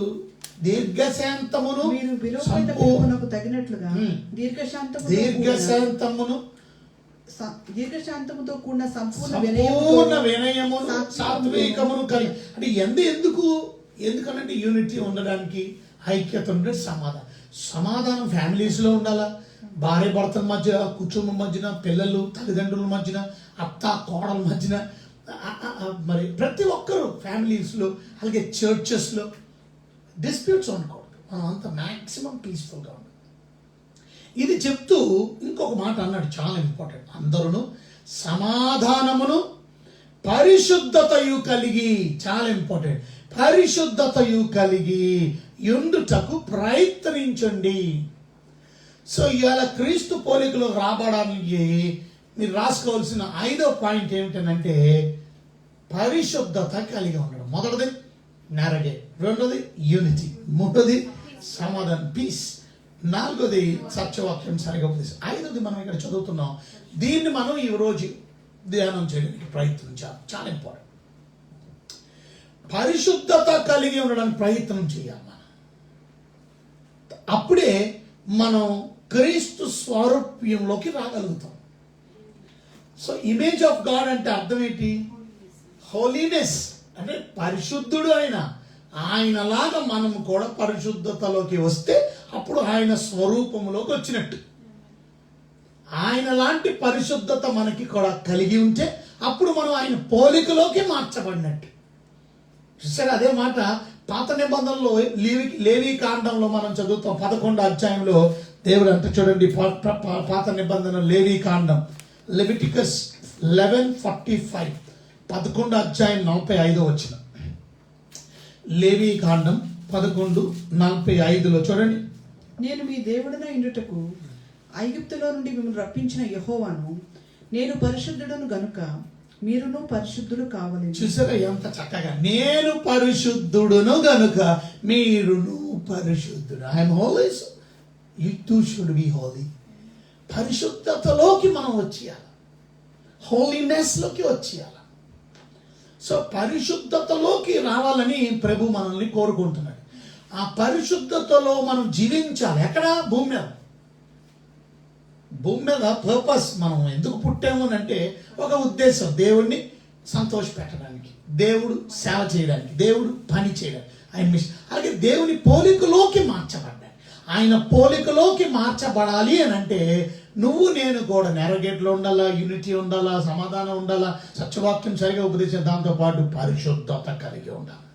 Speaker 3: దీర్ఘశాంతమును,
Speaker 1: మీరు విరోధమునకు తగినట్లుగా దీర్ఘశాంతముతో కూడిన సంపూర్ణ వినయమును
Speaker 3: సాత్వికమును కలిగి. అంటే ఎందుకనంటే యూనిటీ ఉండడానికి, ఐక్యత ఉండే సమాధానం ఫ్యామిలీస్లో ఉండాలా, భార్య భర్తల మధ్య, కుటుంబం మధ్యన, పిల్లలు తల్లిదండ్రుల మధ్యన, అత్త కోడల మధ్యన మరి ప్రతి ఒక్కరు ఫ్యామిలీస్లో అలాగే చర్చెస్లో డిస్ప్యూట్స్ ఉండకూడదు. మనం అంతా మ్యాక్సిమం పీస్ఫుల్గా ఉండాలి. ఇది చెప్తూ ఇంకొక మాట అన్నాడు, చాలా ఇంపార్టెంట్. అందరూ సమాధానమును పరిశుద్ధతయు కలిగి, చాలా ఇంపార్టెంట్, పరిశుద్ధతయు కలిగి యుండుటకు ప్రయత్నించండి. సో ఇవాళ క్రీస్తు పోలికలో రాబడానికి మీరు రాసుకోవాల్సిన 5వ పాయింట్ ఏమిటంటే పరిశుద్ధత కలిగి ఉండడం. మొదటిది నారగే, రెండోది యూనిటీ, మూడోది సమాధానం, పీస్, నాలుగోది సత్యవాక్యం సరిగా ఉపదేశం, 5వది మనం ఇక్కడ చదువుతున్నాం. దీన్ని మనం ఈ రోజు ధ్యానం చేయడానికి ప్రయత్నించాలి. చాలా ఇంపార్టెంట్. పరిశుద్ధత కలిగి ఉండడానికి ప్రయత్నం చేయాలి మనం. అప్పుడే మనం క్రీస్తు స్వరూప్యంలోకి రాగలుగుతాం. సో ఇమేజ్ ఆఫ్ గాడ్ అంటే అర్థం ఏంటి? హోలీనెస్ అంటే పరిశుద్ధుడు ఆయనలాగా మనం కూడా పరిశుద్ధతలోకి వస్తే అప్పుడు ఆయన స్వరూపంలోకి వచ్చినట్టు. ఆయన లాంటి పరిశుద్ధత మనకి కూడా కలిగి ఉంటే అప్పుడు మనం ఆయన పోలికలోకి మార్చబడినట్టు. సరే, అదే మాట పాత నిబంధనలో లేవి కాండంలో మనం చదువుతాం. 11వ అధ్యాయంలో దేవుడు అంటే చూడండి, పాత నిబంధన లేవి కాండం, లెవిటికస్ 11:45, 11వ అధ్యాయం 45వ వచనం. లేవి కాండం 11:45లో చూడండి.
Speaker 1: నేను మీ దేవుడనై ఉండుటకు ఐగుప్తులో నుండి మిమ్మల్ని రప్పించిన యెహోవాను, నేను పరిశుద్ధుడను గనుక మీరును పరిశుద్ధులు కావాలి.
Speaker 3: చూసారా ఎంత చక్కగా, నేను పరిశుద్ధుడును గనుక మీరును పరిశుద్ధుడు. I'm holy, you too should be holy. పరిశుద్ధతలోకి మనం వచ్చేయాలి, హోలీనెస్ లోకి వచ్చేయాలి. సో పరిశుద్ధతలోకి రావాలని ప్రభు మనల్ని కోరుకుంటున్నాడు. ఆ పరిశుద్ధతలో మనం జీవించాలి. ఎక్కడ? భూమి మీద. భూమి మీద పర్పస్, మనం ఎందుకు పుట్టాము అంటే ఒక ఉద్దేశం, దేవుడిని సంతోష పెట్టడానికి, దేవుడు సేవ చేయడానికి, దేవుడు పని చేయడానికి, ఆయన మిషన్. అలాగే దేవుని పోలికలోకి మార్చబడ్డాడు. ఆయన పోలికలోకి మార్చబడాలి అని అంటే నువ్వు నేను కూడా నెరగేట్లో ఉండాలా, యూనిటీ ఉండాలా, సమాధానం ఉండాలా, సత్యవాక్యం సరిగా ఉపదేశం, దాంతోపాటు పరిశుద్ధత కలిగి ఉండాలి.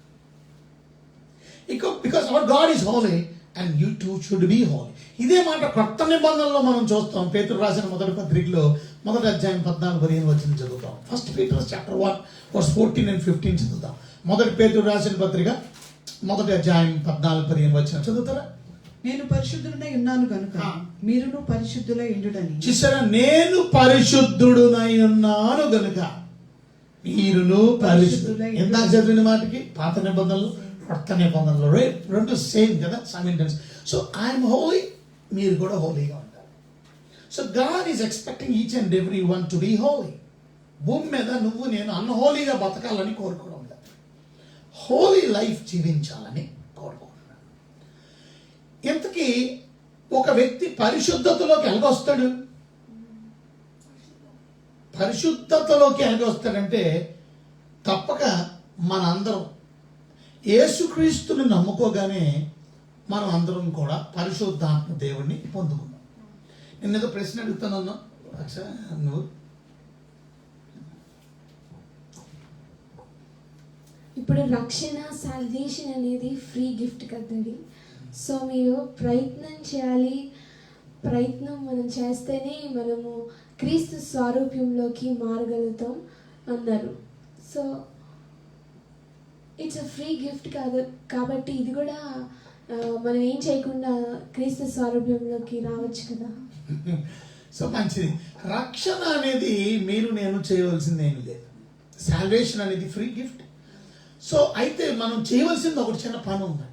Speaker 3: Because our God is Holi and you two should be Holi. ఇదే మాట కొత్త నిబంధనలో మనం చూస్తాం. పేతురు రాసిన మొదటి పత్రికలో 1వ అధ్యాయం 14-15 వచనం చదువుతాం. 1 Peter chapter 1 verse 14 and 15 చదువుతాం. మొదటి పేతురు రాసిన పత్రిక 1వ అధ్యాయం 14-15 వచనం చదువుతారా?
Speaker 1: నేను పరిశుద్ధుడనై ఉన్నాను గనుక మీరును పరిశుద్ధులై ఉండుడని.
Speaker 3: చూసారా, నేను పరిశుద్ధుడునై ఉన్నాను గనుక మీరును పరిశుద్ధులై. ఎంత చదివిన మాటకి పాత నిబంధనలు కొత్త నిబంధనలు రెండు సేమ్ కదా, సైమల్టేనియస్. సో ఐఎమ్ హోలీ, మీరు కూడా హోలీగా ఉంటారు. So God is expecting each and every one to be holy. భూమి మీద నువ్వు నేను అన్హోలీగా బతకాలని కోరుకోవడం లేదు, హోలీ లైఫ్ జీవించాలని కోరుకుంటున్నాను. ఇంతకీ ఒక వ్యక్తి పరిశుద్ధతలోకి ఎలాగొస్తాడు? పరిశుద్ధతలోకి ఎలాగొస్తాడంటే తప్పక మనందరం యేసుక్రీస్తుని నమ్ముకోగానే మనం అందరం కూడా పరిశుద్ధాత్మ దేవుణ్ణి పొందుకున్నాం. నేనేదో ప్రశ్న అడుగుతానన్నా, అచ్చా నువ్వు
Speaker 2: ఇప్పుడు రక్షణ, సాల్వేషన్ అనేది ఫ్రీ గిఫ్ట్ కదండి. సో మీరు ప్రయత్నం చేయాలి. ప్రయత్నం మనం చేస్తేనే మనము క్రీస్తు స్వరూప్యంలోకి మారగలుగుతాం అన్నారు. So it's a free gift కాదు కాబట్టి ఇది కూడా మనం ఏం చేయకుండా క్రీస్తు స్వరూప్యంలోకి రావచ్చు కదా.
Speaker 3: సో మంచిది. రక్షణ అనేది మీరు నేను చేయవలసింది ఏమి లేదు. సాల్వేషన్ అనేది ఫ్రీ గిఫ్ట్. సో అయితే మనం చేయవలసింది ఒకటి చిన్న పని ఉంది,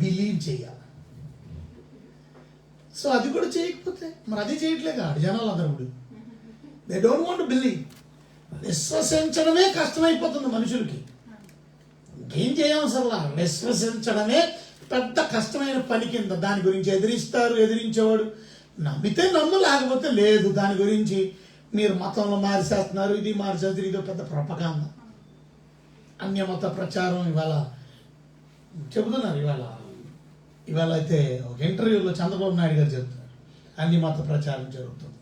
Speaker 3: బిలీవ్ చేయాలి. సో అది కూడా చేయకపోతే మరి అది చేయట్లేదు కాదు జనాలు అందరూ కూడా. They don't want to believe. విశ్వసించడమే కష్టమైపోతుంది మనుషులకి. ఇంకేం చేయవసరలా, విశ్వసించడమే పెద్ద కష్టమైన పని కింద. దాని గురించి ఎదిరించేవాడు నమ్మితే నమ్ము, లేకపోతే లేదు. దాని గురించి మీరు మతంలో మార్చేస్తున్నారు, ఇది మార్చేస్తారు, ఇదో పెద్ద ప్రపకాండ, అన్యమత ప్రచారం. ఇవాళ చెబుతున్నారు, ఇవాళ అయితే ఒక ఇంటర్వ్యూలో చంద్రబాబు నాయుడు గారు చెబుతున్నారు అన్ని మత ప్రచారం జరుగుతుంది.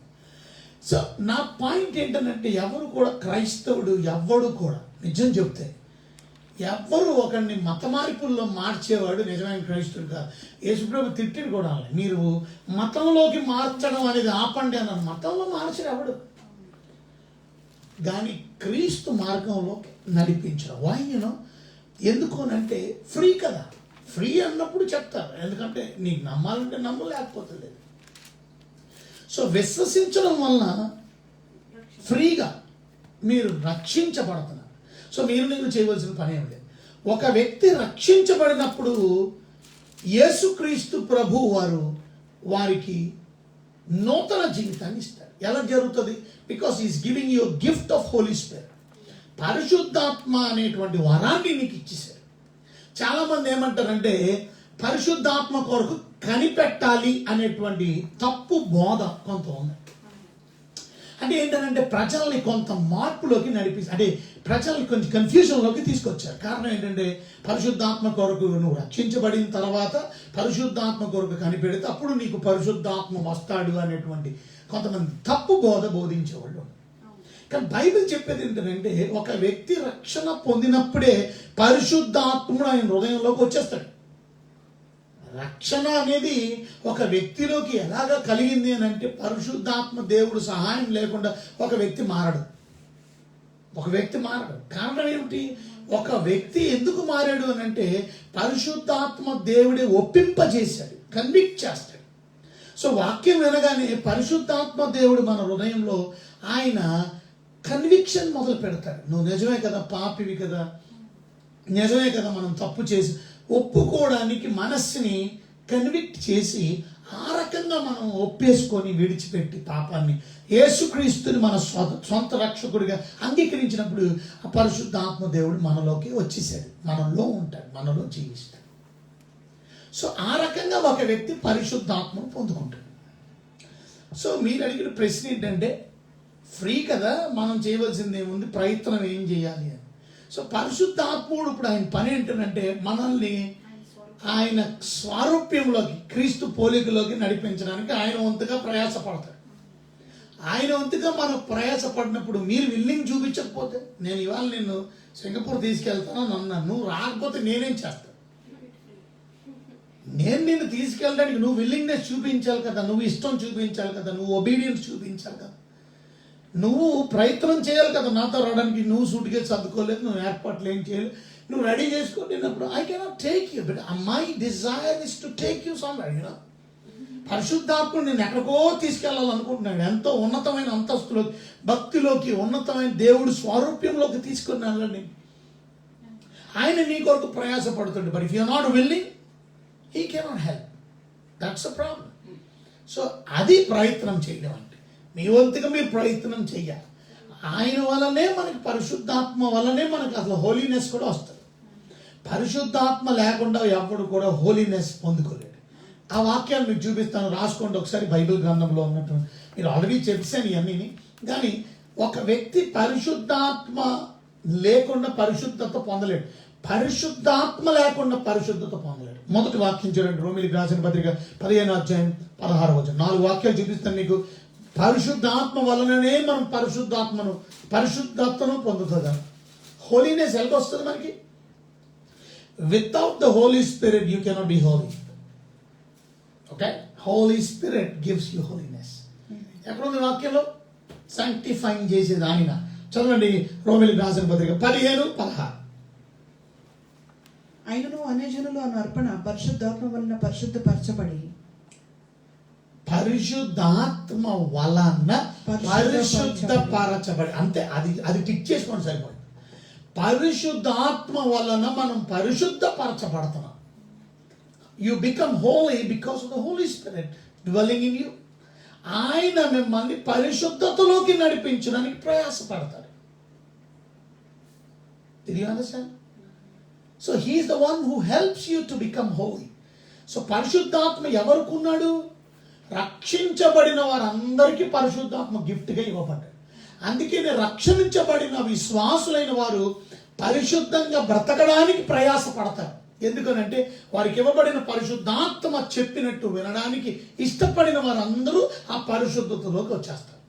Speaker 3: సో నా పాయింట్ ఏంటంటే ఎవరు కూడా క్రైస్తవుడు ఎవ్వడు కూడా నిజం చెప్తే ఎవ్వరు ఒకరిని మత మార్పుల్లో మార్చేవాడు నిజమైన క్రైస్తవుడు కాదు. యేసుప్రభు తిట్టిన కూడా మీరు మతంలోకి మార్చడం అనేది ఆపండి అన్నాను. మతంలో మార్చరు ఎవడు, కానీ క్రీస్తు మార్గంలో నడిపించడం. వాయినో ఎందుకోనంటే ఫ్రీ కదా, ఫ్రీ అన్నప్పుడు చెప్తారు. ఎందుకంటే నీకు నమ్మాలంటే నమ్ము, లేకపోతే లేదు. సో విశ్వసించడం వలన ఫ్రీగా మీరు రక్షించబడుతున్నారు. సో నేను చేయవలసిన పని ఏం లేదు. ఒక వ్యక్తి రక్షించబడినప్పుడు యేసుక్రీస్తు ప్రభు వారికి నూతన జీవితాన్ని ఇస్తారు. ఎలా జరుగుతుంది? Because is giving you gift of Holy Spirit. పరిశుద్ధాత్మ అనేటువంటి వరాన్ని నీకు ఇచ్చేసారు. చాలామంది ఏమంటారంటే పరిశుద్ధాత్మ కొరకు కనిపెట్టాలి అనేటువంటి తప్పు బోధ కొంత ఉంది. అంటే ఏంటంటే ప్రజల్ని కొంత మార్పులోకి అంటే ప్రజల్ని కొంచెం కన్ఫ్యూజన్లోకి తీసుకొచ్చారు. కారణం ఏంటంటే పరిశుద్ధాత్మ కొరకు నువ్వు రక్షించబడిన తర్వాత పరిశుద్ధాత్మ కొరకు కనిపెడితే అప్పుడు నీకు పరిశుద్ధాత్మ వస్తాడు అనేటువంటి కొంతమంది తప్పు బోధ బోధించేవాళ్ళు. కానీ బైబిల్ చెప్పేది ఏంటంటే ఒక వ్యక్తి రక్షణ పొందినప్పుడే పరిశుద్ధాత్ముడు ఆయన హృదయంలోకి వచ్చేస్తాడు. రక్షణ అనేది ఒక వ్యక్తిలోకి ఎలాగ కలిగింది అని అంటే పరిశుద్ధాత్మ దేవుడు సహాయం లేకుండా ఒక వ్యక్తి మారడు. కారణం ఏమిటి? ఒక వ్యక్తి ఎందుకు మారాడు అని అంటే పరిశుద్ధాత్మ దేవుడే ఒప్పింపజేశాడు, కన్విక్ట్ చేస్తాడు. సో వాక్యం వినగానే పరిశుద్ధాత్మ దేవుడు మన హృదయంలో ఆయన కన్విక్షన్ మొదలు పెడతాడు. నువ్వు నిజమే కదా, పాపివి కదా, నిజమే కదా, మనం తప్పు చేసి ఒప్పుకోవడానికి మనస్సుని కన్విక్ట్ చేసి ఆ రకంగా మనం ఒప్పేసుకొని విడిచిపెట్టి పాపాన్ని యేసుక్రీస్తుని మన సొంత రక్షకుడిగా అంగీకరించినప్పుడు ఆ పరిశుద్ధాత్మ దేవుడు మనలోకి వచ్చేసాడు, మనలో ఉంటాడు, మనలో జీవిస్తాడు. సో ఆ రకంగా ఒక వ్యక్తి పరిశుద్ధాత్మను పొందుకుంటాడు. సో మీరు అడిగిన ప్రశ్న ఏంటంటే ఫ్రీ కదా, మనం చేయవలసింది ఏముంది, ప్రయత్నం ఏం చేయాలి అని. సో పరిశుద్ధాత్ముడు ఇప్పుడు ఆయన పని ఏంటంటే మనల్ని ఆయన స్వారూప్యంలోకి, క్రీస్తు పోలికలోకి నడిపించడానికి ఆయన వంతుగా ప్రయాసపడతాడు. ఆయన వంతుగా మనం ప్రయాసపడినప్పుడు మీరు విల్లింగ్ చూపించకపోతే, నేను ఇవాళ నిన్ను సింగపూర్ తీసుకెళ్తాను అన్నాను, నువ్వు రాకపోతే నేనేం చేస్తాను? నేను నిన్ను తీసుకెళ్ళడానికి నువ్వు విల్లింగ్నెస్ చూపించాలి కదా, నువ్వు ఇష్టం చూపించాలి కదా, నువ్వు ఒబీడియన్స్ చూపించాలి కదా, నువ్వు ప్రయత్నం చేయాలి కదా నాతో రావడానికి. నువ్వు సూట్గా చదువుకోలేదు, నువ్వు ఏర్పాట్లు ఏం చేయలేదు, నువ్వు రెడీ చేసుకుంటున్నప్పుడు I cannot take you, but my desire is to take you somewhere. You know పరిశుద్ధాత్ముడు నేను ఎక్కడికో తీసుకెళ్ళాలనుకుంటున్నాడు. ఎంతో ఉన్నతమైన అంతస్తులోకి, భక్తిలోకి, ఉన్నతమైన దేవుడు స్వరూప్యంలోకి తీసుకుని వెళ్ళండి. ఆయన నీ కొరకు ప్రయాసపడుతుంది. But if you are not willing he cannot help. That's a problem. So అది ప్రయత్నం చేయడం అంటే మీ వంతుగా మీరు ప్రయత్నం చెయ్యాలి. ఆయన వల్లనే మనకి, పరిశుద్ధాత్మ వల్లనే మనకి అసలు హోలీనెస్ కూడా వస్తుంది. పరిశుద్ధాత్మ లేకుండా ఎవడు కూడా హోలీనెస్ పొందుకోలేడు. ఆ వాక్యాలు మీకు చూపిస్తాను, రాసుకోండి ఒకసారి బైబిల్ గ్రంథంలో ఉన్నట్టు. మీరు ఆల్రెడీ చెప్పాను ఇవన్నీ. కానీ ఒక వ్యక్తి పరిశుద్ధాత్మ లేకుండా పరిశుద్ధత పొందలేడు, పరిశుద్ధాత్మ లేకుండా పరిశుద్ధత పొందలేడు. మొదటి వాక్యం చూడండి, రోమిలికి రాసిన పత్రిక 15వ అధ్యాయం 16వ వచనం. 4 వాక్యాలు చూపిస్తాను మీకు. పరిశుద్ధాత్మ వలననే మనం పరిశుద్ధతను పొందుతాం. హోలీనెస్ ఎలా వస్తుంది మనకి? Without the Holi Spirit you cannot be holy. Okay, Holy Spirit gives you holiness. ఎక్కడుంది వాక్యంలో? సాంక్టిఫైయింగ్ చేసేది ఆయన. చదవండి రోమిలికి రాసిన పత్రిక 15:16.
Speaker 1: ఆయనను అన్యజనులు అను అర్పణ పరిశుద్ధాత్మ వలన పరిశుద్ధపరచబడి,
Speaker 3: పరిశుద్ధాత్మ వలన పరిశుద్ధపరచబడి. అంతే, అది టిక్ చేసుకోండి సరిపోయింది. పరిశుద్ధాత్మ వలన మనం పరిశుద్ధపరచబడుతున్నాం. You become holy because of the Holi spirit dwelling in you. ఆయన మిమ్మల్ని పరిశుద్ధతలోకి నడిపించడానికి ప్రయాసపడతాడు. Did you understand? So he is the one who helps you to become holy. So పరిశుద్ధాత్మ ఎవరికి ఉన్నాడు? రక్షించబడిన వారందరికీ పరిశుద్ధాత్మ గిఫ్ట్గా ఇవ్వబడ్డాడు. అందుకే రక్షించబడిన విశ్వాసులైన వారు పరిశుద్ధంగా బ్రతకడానికి ప్రయాసపడతారు. ఎందుకనంటే వారికి ఇవ్వబడిన పరిశుద్ధాత్మ చెప్పినట్టు వినడానికి ఇష్టపడిన వారందరూ ఆ పరిశుద్ధతలోకి వచ్చేస్తారు.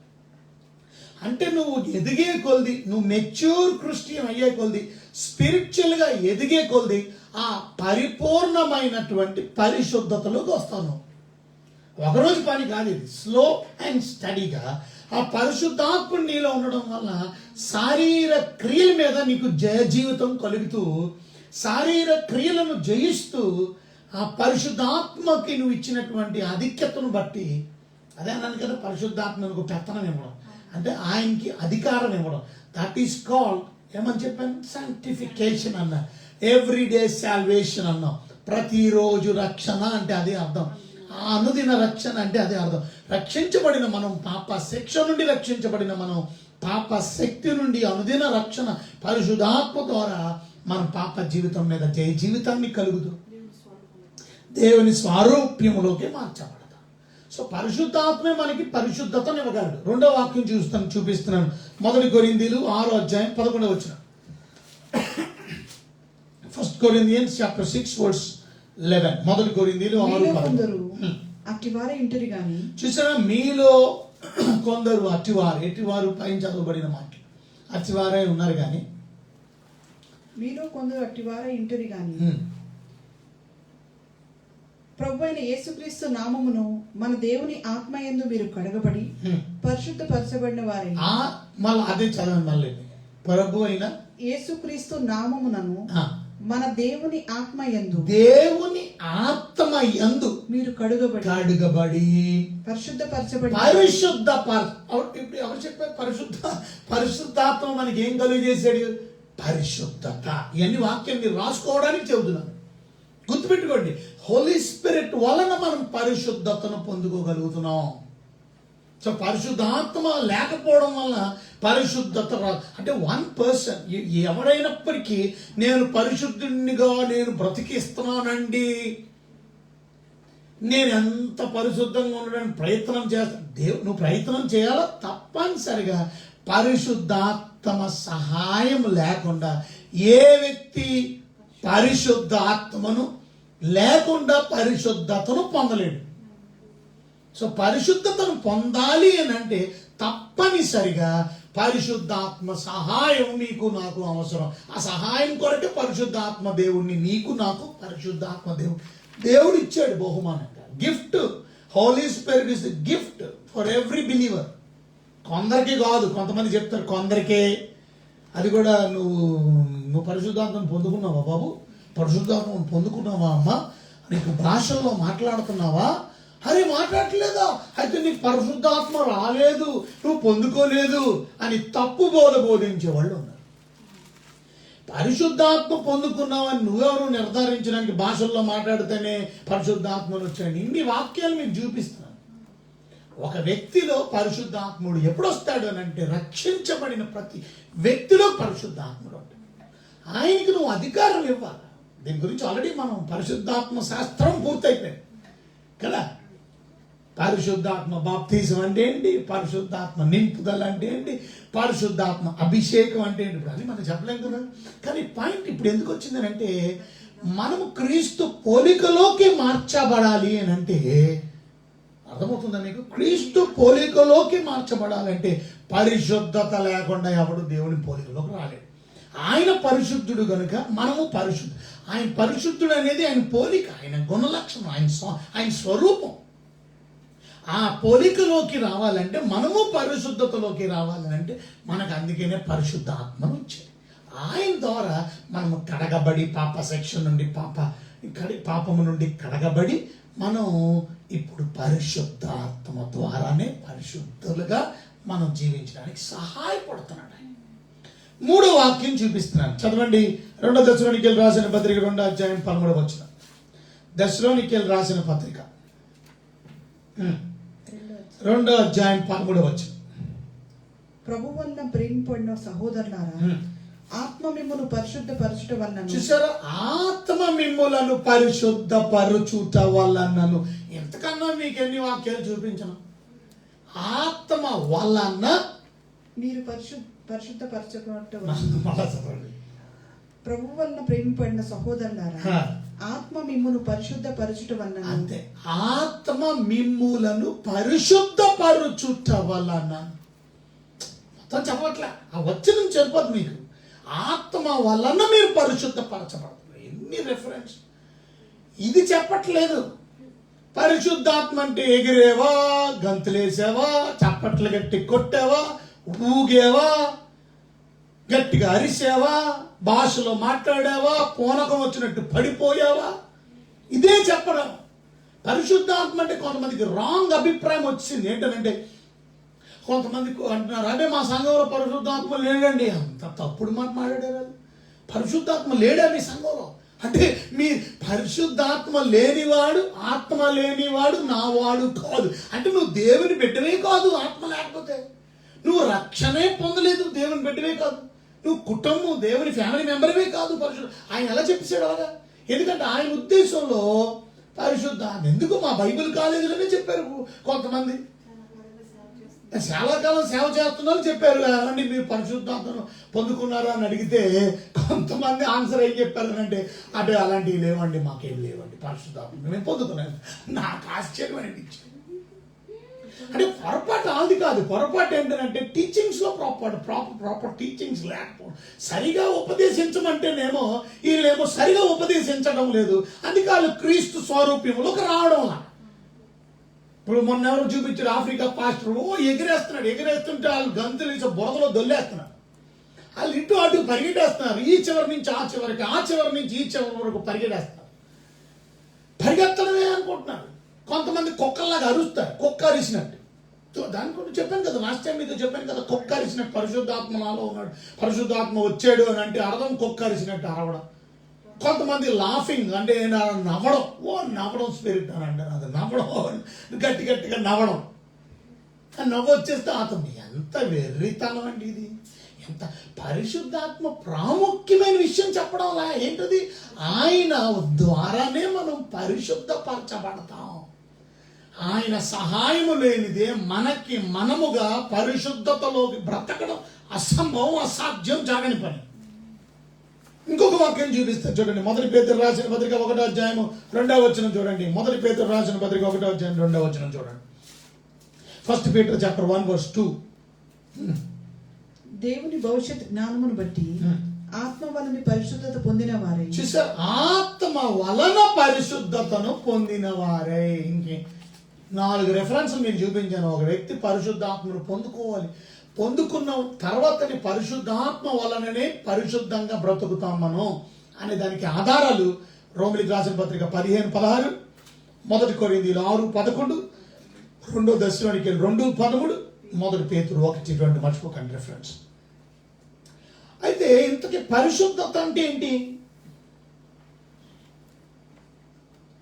Speaker 3: అంటే నువ్వు ఎదిగే కొలది, నువ్వు మెచ్యూర్ క్రిస్టియన్ అయ్యే కొలది, స్పిరిచువల్గా ఎదిగే కొలది ఆ పరిపూర్ణమైనటువంటి పరిశుద్ధతలోకి వస్తాను. ఒకరోజు పని కాదు ఇది, స్లో అండ్ స్టడీగా ఆ పరిశుద్ధాత్మ నీలో ఉండడం వల్ల శారీర క్రియల మీద నీకు జయ జీవితం కలుగుతూ, శారీర క్రియలను జయిస్తూ ఆ పరిశుద్ధాత్మకి నువ్వు ఇచ్చినటువంటి ఆధిక్యతను బట్టి, అదే అన్నాను కదా, పరిశుద్ధాత్మకు పెత్తనం ఇవ్వడం అంటే ఆయనకి అధికారం ఇవ్వడం. దట్ ఈస్ కాల్డ్ ఏమని చెప్పాను, సాంక్టిఫికేషన్ అన్నా, ఎవ్రీడే సాల్వేషన్ అన్నాం. ప్రతిరోజు రక్షణ అంటే అదే అర్థం. ఆ అనుదిన రక్షణ అంటే అదే అర్థం. రక్షించబడిన మనం, పాప శిక్ష నుండి రక్షించబడిన మనం, పాప శక్తి నుండి అనుదిన రక్షణ పరిశుద్ధాత్మ ద్వారా మన పాప జీవితం మీద జయ జీవితాన్ని కలుగుతూ దేవుని స్వారూప్యములోకి మార్చబడతాం. సో పరిశుద్ధాత్మే మనకి పరిశుద్ధతను ఇవ్వగలడు. రెండో వాక్యం చూపిస్తున్నాను. 1 కొరింథీయులు 6:11. 1 Corinthians chapter 6:11. 1 కొరింథీయులు 6:11.
Speaker 1: అట్టివారే ఇంటరి గాని,
Speaker 3: చూసారా, మీలో కొందరు ఎట్టివారు పైన చదవబడిన మాట, అట్టివారే ఉన్నారు కానీ,
Speaker 1: మీలో కొందరు అట్టివారే ఇంటరి గాని, ప్రభు అయిన యేసుక్రీస్తు నామమును మన దేవుని ఆత్మయందు మీరు కడగబడి పరిశుద్ధపరచబడిన వారే.
Speaker 3: మళ్ళీ అదే చదవండి. మళ్ళీ ప్రభు అయిన
Speaker 1: యేసుక్రీస్తు నామమునను మన దేవుని ఆత్మయందు,
Speaker 3: దేవుని ఆత్మయందు
Speaker 1: మీరు కడుగబడి పరిశుద్ధపరచబడి. ఇప్పుడు ఎవరు చెప్పారు? పరిశుద్ధాత్మ మనకి ఏం కలుగు చేశాడు? పరిశుద్ధత. ఇవన్నీ వాక్యం మీరు రాసుకోవడానికి చెబుతున్నాను. గుర్తుపెట్టుకోండి, హోలీ స్పిరిట్ వలన మనం పరిశుద్ధతను పొందుకోగలుగుతున్నాం. సో పరిశుద్ధాత్మ లేకపోవడం వల్ల పరిశుద్ధత రాదు. అంటే వన్ పర్సన్ ఎవరైనప్పటికీ నేను పరిశుద్ధునిగా నేను బ్రతికిస్తున్నానండి, నేను ఎంత పరిశుద్ధంగా ఉండడానికి ప్రయత్నం చేస్తాను. నువ్వు ప్రయత్నం చేయాలా? తప్పనిసరిగా పరిశుద్ధాత్మ సహాయం లేకుండా ఏ వ్యక్తి పరిశుద్ధాత్మను లేకుండా పరిశుద్ధతను పొందలేడు. సో పరిశుద్ధతను పొందాలి అని అంటే తప్పనిసరిగా పరిశుద్ధాత్మ సహాయం నీకు నాకు అవసరం. ఆ సహాయం కొరకే పరిశుద్ధాత్మ దేవుణ్ణి నీకు నాకు పరిశుద్ధాత్మ దేవుడు ఇచ్చాడు బహుమానంగా. Gift. Holy spirit is the gift for every believer. కొందరికి కాదు, కొంతమంది చెప్తారు కొందరికే. అది కూడా నువ్వు పరిశుద్ధాత్మను పొందుకున్నావా బాబు? పరిశుద్ధాత్మను పొందుకున్నావా అమ్మ? నీకు భాషల్లో మాట్లాడుతున్నావా? అరే మాట్లాడలేదా? అయితే నీకు పరిశుద్ధాత్మ రాలేదు, నువ్వు పొందుకోలేదు అని తప్పు బోధించే వాళ్ళు ఉన్నారు. పరిశుద్ధాత్మ పొందుకున్నావని నువ్వెవరు నిర్ధారించడానికి భాషల్లో మాట్లాడితేనే పరిశుద్ధాత్మను వచ్చాయని ఇన్ని వాక్యాలు మీకు చూపిస్తున్నాను. ఒక వ్యక్తిలో పరిశుద్ధాత్ముడు ఎప్పుడు వస్తాడు అని అంటే, రక్షించబడిన ప్రతి వ్యక్తిలో పరిశుద్ధాత్ముడు ఉంటాడు. ఆయనకి నువ్వు అధికారం ఇవ్వాలి. దీని గురించి ఆల్రెడీ మనం పరిశుద్ధాత్మ శాస్త్రం పూర్తయిపోయింది కదా. పరిశుద్ధాత్మ బాప్తిజం అంటే ఏంటి, పరిశుద్ధాత్మ నింపుదల అంటే ఏంటి, పరిశుద్ధాత్మ అభిషేకం అంటే ఏంటి, ఇప్పుడు అది మనం చెప్పలేం కదా. కానీ పాయింట్ ఇప్పుడు ఎందుకు వచ్చిందని అంటే, మనము క్రీస్తు పోలికలోకి మార్చబడాలి అని అంటే, అర్థమవుతుందా మీకు? క్రీస్తు పోలికలోకి మార్చబడాలంటే పరిశుద్ధత లేకుండా ఎవడు దేవుని పోలికలోకి రాలేడు. ఆయన పరిశుద్ధుడు కనుక మనము పరిశుద్ధుడు. ఆయన పరిశుద్ధుడు అనేది ఆయన పోలిక, ఆయన గుణలక్షణం, ఆయన స్వరూపం. ఆ పోలికలోకి రావాలంటే, మనము పరిశుద్ధతలోకి రావాలంటే మనకు అందుకనే పరిశుద్ధ ఆత్మను ఇచ్చేది. ఆయన ద్వారా మనము కడగబడి పాప శిక్ష నుండి పాపము నుండి కడగబడి మనం ఇప్పుడు పరిశుద్ధాత్మ ద్వారానే పరిశుద్ధులుగా మనం జీవించడానికి సహాయపడుతున్నాడు ఆయన. 3వ వాక్యం చూపిస్తున్నాను, చదవండి. 2 దశలోనికీయులు రాసిన పత్రిక 2:13. దశలోనికీయులు రాసిన పత్రిక 2:13. ప్రభు వలన ప్రేమపడిన సహోదరులారా, ఆత్మ మిమ్మును పరిశుద్ధపరచుట వలన.
Speaker 3: చూసారా, ఆత్మ మిమ్ములను పరిశుద్ధపరచుట వలనను. ఎంతకన్నా మీకు ఎన్ని వాక్యాలు చూపించను. ఆత్మ వలన మీరు
Speaker 1: పరిశుద్ధపరచుట వలన. ప్రభు వలన ప్రేమపడిన సహోదరులారా, ఆత్మ మిమ్మును పరిశుద్ధపరచుట వలన.
Speaker 3: అంతే, ఆత్మ మిమ్ములను పరిశుద్ధపరచుట వలన. తను చెప్పట్లే, ఆ వచనం చెప్పదు మీకు. ఆత్మ వలన మీరు పరిశుద్ధపరచబడతారు. ఎన్ని రెఫరెన్స్, ఇది చెప్పట్లేదు. పరిశుద్ధాత్మ అంటే ఎగిరేవా, గంతులేసావా, చప్పట్లు గట్టి కొట్టావా, ఊగేవా, గట్టిగా అరిసావా, భాషలో మాట్లాడావా, పూనకం వచ్చినట్టు పడిపోయావా, ఇదే చెప్పడం. పరిశుద్ధాత్మ అంటే కొంతమందికి రాంగ్ అభిప్రాయం వచ్చింది. ఏంటంటే కొంతమంది అంటున్నారు, అదే మా సంఘంలో పరిశుద్ధాత్మ లేడండి. అంత తప్పుడు మాట మాట్లాడారు. పరిశుద్ధాత్మ లేడా మీ సంఘంలో అంటే మీ పరిశుద్ధాత్మ లేనివాడు, ఆత్మ లేనివాడు నా వాడు కాదు అంటే నువ్వు దేవుని బిడ్డవే కాదు. ఆత్మ లేకపోతే నువ్వు రక్షణే పొందలేదు, దేవుని బిడ్డవే కాదు, నువ్వు కుటుంబం దేవుని ఫ్యామిలీ మెంబర్వే కాదు. ఆయన ఎలా చెప్పేశాడు అలాగా? ఎందుకంటే ఆయన ఉద్దేశంలో పరిశుద్ధాత్మ ఎందుకు మా బైబిల్ కాలేజీలోనే చెప్పారు. కొంతమంది చాలా కాలం సేవ చేస్తున్నారు చెప్పారు అంటే మీరు పరిశుద్ధాత్మను పొందుకున్నారా అని అడిగితే కొంతమంది ఆన్సర్ ఏం చెప్పారు అంటే అంటే అలాంటివి లేవండి, మాకేం లేవండి, పరిశుద్ధాత్మ మేము పొందుకున్నాను. నాకు ఆశ్చర్యం అనిపించింది. అంటే పొరపాటు అది కాదు, పొరపాటు ఏంటంటే టీచింగ్స్లో ప్రాపర్ టీచింగ్స్ లేకపోవడం. సరిగా ఉపదేశించమంటేనేమో వీళ్ళేమో సరిగా ఉపదేశించడం లేదు. అందుకే వాళ్ళు క్రీస్తు స్వరూప్యంలోకి రావడం. ఇప్పుడు మొన్న ఎవరు చూపించారు, ఆఫ్రికా పాస్టర్ ఎగిరేస్తుంటే వాళ్ళు గంతులు వేసి బురదలో దొల్లేస్తున్నారు. వాళ్ళు ఇటు అటు పరిగెట్టేస్తున్నారు, ఈ చివరి నుంచి ఆ చివరికి, ఆ చివరి నుంచి ఈ చివరి వరకు పరిగెట్టేస్తున్నారు. పరిగెత్తడమే అనుకుంటున్నారు. కొంతమంది కుక్కల్లాగా అరుస్తారు, కుక్క అరిసినట్టు. దాని గురించి చెప్పాను కదా, లాస్ట్ టైం మీతో చెప్పాను కదా, కుక్క అరిసినట్టు. పరిశుద్ధాత్మ నాలో ఉన్నాడు, పరిశుద్ధాత్మ వచ్చాడు అని అంటే అర్థం కుక్క అరిసినట్టు అరవడం. కొంతమంది లాఫింగ్ అంటే నవ్వడం, నవ్వడం స్పిరిట్ అని అంటారు. అది నవ్వడం, గట్టి గట్టిగా నవ్వడం. నవ్వు వచ్చేస్తే అతను ఎంత వెర్రితనం అండి ఇది. ఎంత పరిశుద్ధాత్మ ప్రాముఖ్యమైన విషయం చెప్పడం ఏంటది? ఆయన ద్వారానే మనం పరిశుద్ధపరచబడతాం. ఆయన సహాయము లేనిదే మనముగా పరిశుద్ధతలోకి బ్రతకడం అసంభవం, అసాధ్యం, జాగని పని. ఇంకొక వాక్యం చూపిస్తారు చూడండి. మొదటి పేతురు రాసిన పత్రిక 1వ అధ్యాయం 2వ వచనం చూడండి. మొదటి పేతురు రాసిన పత్రిక 1వ అధ్యాయం 2వ వచనం చూడండి. 1 Peter chapter 1 verse 2.
Speaker 1: దేవుని భవిష్యత్ జ్ఞానమును బట్టి ఆత్మ వలన పరిశుద్ధత పొందిన వారే.
Speaker 3: చూసారు, ఆత్మ వలన పరిశుద్ధతను పొందిన వారే. ఇంకే 4 రెఫరెన్స్ మీకు చూపించాను. ఒక వ్యక్తి పరిశుద్ధాత్మను పొందుకోవాలి, పొందుకున్న తర్వాతని పరిశుద్ధాత్మ వలననే పరిశుద్ధంగా బ్రతుకుతాం మనం అనే దానికి ఆధారాలు రోమిలికి రాసిన పత్రిక 15:16, 1 కొరింథీయులు 6:11, 2 దశలోనికెళ్ళి 2:13, 1 పేతురు 1:20 మర్చిపోకండి రెఫరెన్స్. అయితే ఇంతకీ పరిశుద్ధత అంటే ఏంటి?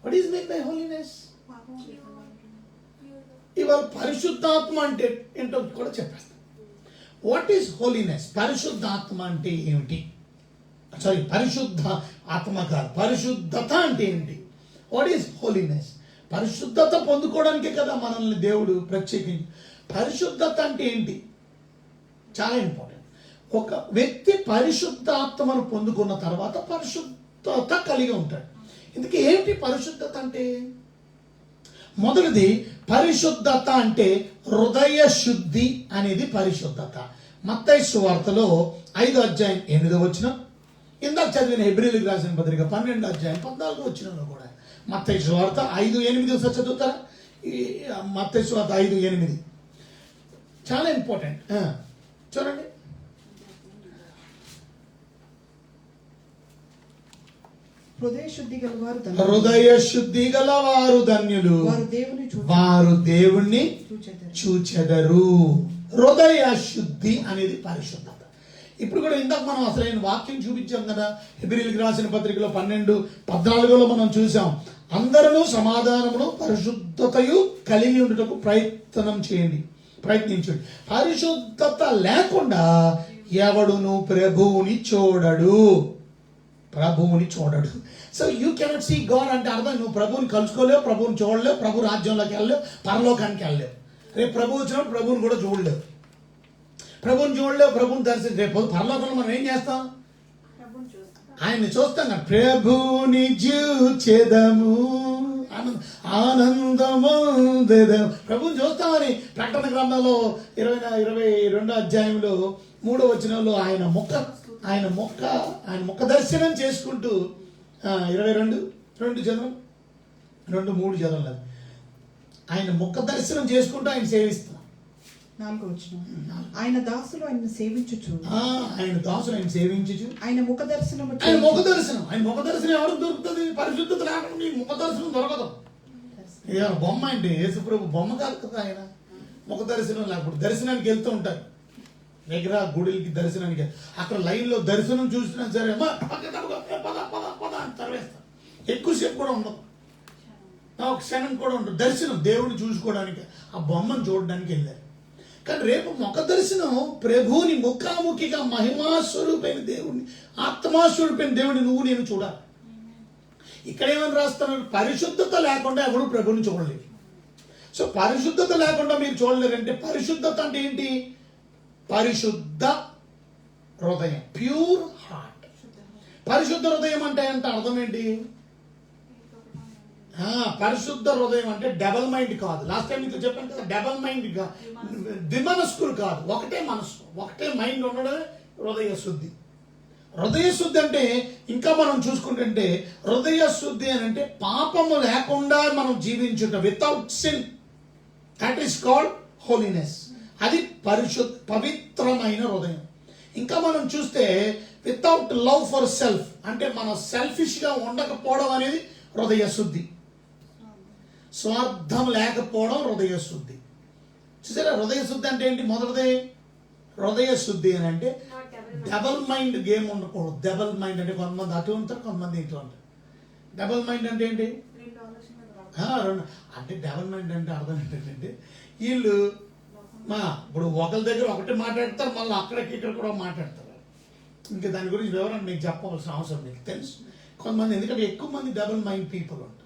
Speaker 3: What is mean by holiness? ఇవాళ పరిశుద్ధాత్మ అంటే ఏంటో కూడా చెప్పేస్తాం. What is holiness? పరిశుద్ధాత్మ అంటే ఏమిటి? పరిశుద్ధ ఆత్మ కాదు, పరిశుద్ధత అంటే ఏంటి? What is holiness? పరిశుద్ధత పొందుకోవడానికే కదా మనల్ని దేవుడు ప్రత్యేకించి. పరిశుద్ధత అంటే ఏంటి? చాలా ఇంపార్టెంట్. ఒక వ్యక్తి పరిశుద్ధాత్మను పొందుకున్న తర్వాత పరిశుద్ధత కలిగి ఉంటాడు. ఇందుకే ఏంటి పరిశుద్ధత అంటే? మొదటిది పరిశుద్ధత అంటే హృదయ శుద్ధి అనేది పరిశుద్ధత. మత్తయి సువార్తలో 5వ అధ్యాయం 8వ వచనం, ఇందాక చదివిన హెబ్రీయులకు రాసిన పత్రిక 12వ అధ్యాయం 14వ వచనంలో కూడా మత్తయి సువార్త 5:8 చదువుతారా? మత్తయి సువార్త 5:8 చాలా ఇంపార్టెంట్. చూడండి,
Speaker 1: హృదయ శుద్ధి
Speaker 3: గలవారు ధన్యులు, వారు దేవుణ్ణి చూచెదరు. హృదయ శుద్ధి అనేది పరిశుద్ధత. ఇప్పుడు కూడా ఇందాక మనం అసలైన వాక్యం చూపించాం కదా, హెబ్రీయులకు రాసిన పత్రికలో 12:14 మనం చూసాం. అందరూ సమాధానమును పరిశుద్ధతయు కలిగి ఉండటకు ప్రయత్నించండి. పరిశుద్ధత లేకుండా ఎవడును ప్రభువుని చూడడు. So you cannot see God అంటే అర్థం, నువ్వు ప్రభువుని కలుసుకోలేవు, ప్రభువుని చూడలేవు, ప్రభు రాజ్యంలోకి వెళ్ళలేవు, పరలోకానికి వెళ్ళలేవు. రేపు ప్రభు వచ్చినప్పుడు ప్రభువుని కూడా చూడలేవు, ప్రభువుని దర్శనం. రేపు పరలోకంలో మనం ఏం చేస్తాం? ఆయన్ని చూస్తాం కదా, ప్రభువుని చూచెదము ఆనందమందే ప్రభుని చూస్తామని ప్రకటన గ్రంథంలో 22 అధ్యాయంలో 3వ వచనంలో ఆయన ముఖ దర్శనం చేసుకుంటూ 22 చదవం 2-3 చదవలేదు. ఆయన ముఖ దర్శనం చేసుకుంటూ ఆయన సేవిస్తున్నారు.
Speaker 1: 4వ వచనం, ఆయన దాసులు ఆయన సేవించుచు,
Speaker 3: ఆయన దాసులు ఆయన సేవించుచు,
Speaker 1: ఆయన ముఖ దర్శనం
Speaker 3: ఆయన ముఖ దర్శనం ఎవరికి దొరుకుతుంది? పరిశుద్ధత లేకుండా మీ ముఖ దర్శనం దొరకదు. ఇక బొమ్మ అంటే యేసుప్రభు బొమ్మ కాదు కదా. ఆయన ముఖ దర్శనం లేకపోతే దర్శనానికి వెళ్తూ ఉంటారు విగ్రహ గుడికి దర్శనానికి. అక్కడ లైన్లో దర్శనం చూసినా సరే పద అని తరవేస్తారు. ఎక్కువసేపు కూడా ఉండదు, ఒక క్షణం కూడా ఉండదు. దర్శనం దేవుడిని చూసుకోవడానికి, ఆ బొమ్మను చూడడానికి వెళ్ళారు. కానీ రేపు ముఖ దర్శనం ప్రభువుని ముఖాముఖిగా మహిమాస్వరూపైన దేవుడిని, ఆత్మాస్వరూపైన దేవుడిని నువ్వు నేను చూడాలి. ఇక్కడ ఏమని రాస్తున్నారు? పరిశుద్ధత లేకుండా ఎవరు ప్రభుని చూడలేరు. సో పరిశుద్ధత లేకుండా మీరు చూడలేరంటే, పరిశుద్ధత అంటే ఏంటి? పరిశుద్ధ హృదయం, ప్యూర్ హార్ట్. పరిశుద్ధ హృదయం అంటే అర్థం ఏంటి? పరిశుద్ధ హృదయం అంటే డబల్ మైండ్ కాదు. లాస్ట్ టైం మీకు చెప్పాను కదా, డబల్ మైండ్ ద్విమనస్కులు కాదు, ఒకటే మనసు, ఒకటే మైండ్ ఉండడమే హృదయ శుద్ధి. హృదయ శుద్ధి అంటే ఇంకా మనం చూసుకుంటుంటే, హృదయ శుద్ధి అని అంటే పాపము లేకుండా మనం జీవించుట, without sin. That is called holiness. అది పవిత్రమైన హృదయం. ఇంకా మనం చూస్తే వితౌట్ లవ్ ఫర్ సెల్ఫ్ అంటే మనం సెల్ఫిష్ గా ఉండకపోవడం అనేది హృదయ శుద్ధి. స్వార్థం లేకపోవడం హృదయ శుద్ధి. చూసారా, హృదయ శుద్ధి అంటే ఏంటి? మొదటిది హృదయ శుద్ధి అని అంటే డబల్ మైండ్ గేమ్ ఉండకూడదు. డబల్ మైండ్ అంటే కొంతమంది అటు ఉంటారు, కొంతమంది ఇటు ఉంటారు. డబల్ మైండ్ అంటే ఏంటి? అంటే డబల్ మైండ్ అంటే అర్థం ఏంటంటే, వీళ్ళు ఇప్పుడు ఒకరి దగ్గర ఒకటి మాట్లాడతారు, మళ్ళీ అక్కడికి ఇక్కడ కూడా మాట్లాడతారు. ఇంకా దాని గురించి వివరణ మీకు చెప్పవలసిన అవసరం మీకు తెలుసు. కొంతమంది, ఎందుకంటే ఎక్కువ మంది డబుల్ మైండ్ పీపుల్ ఉంటారు.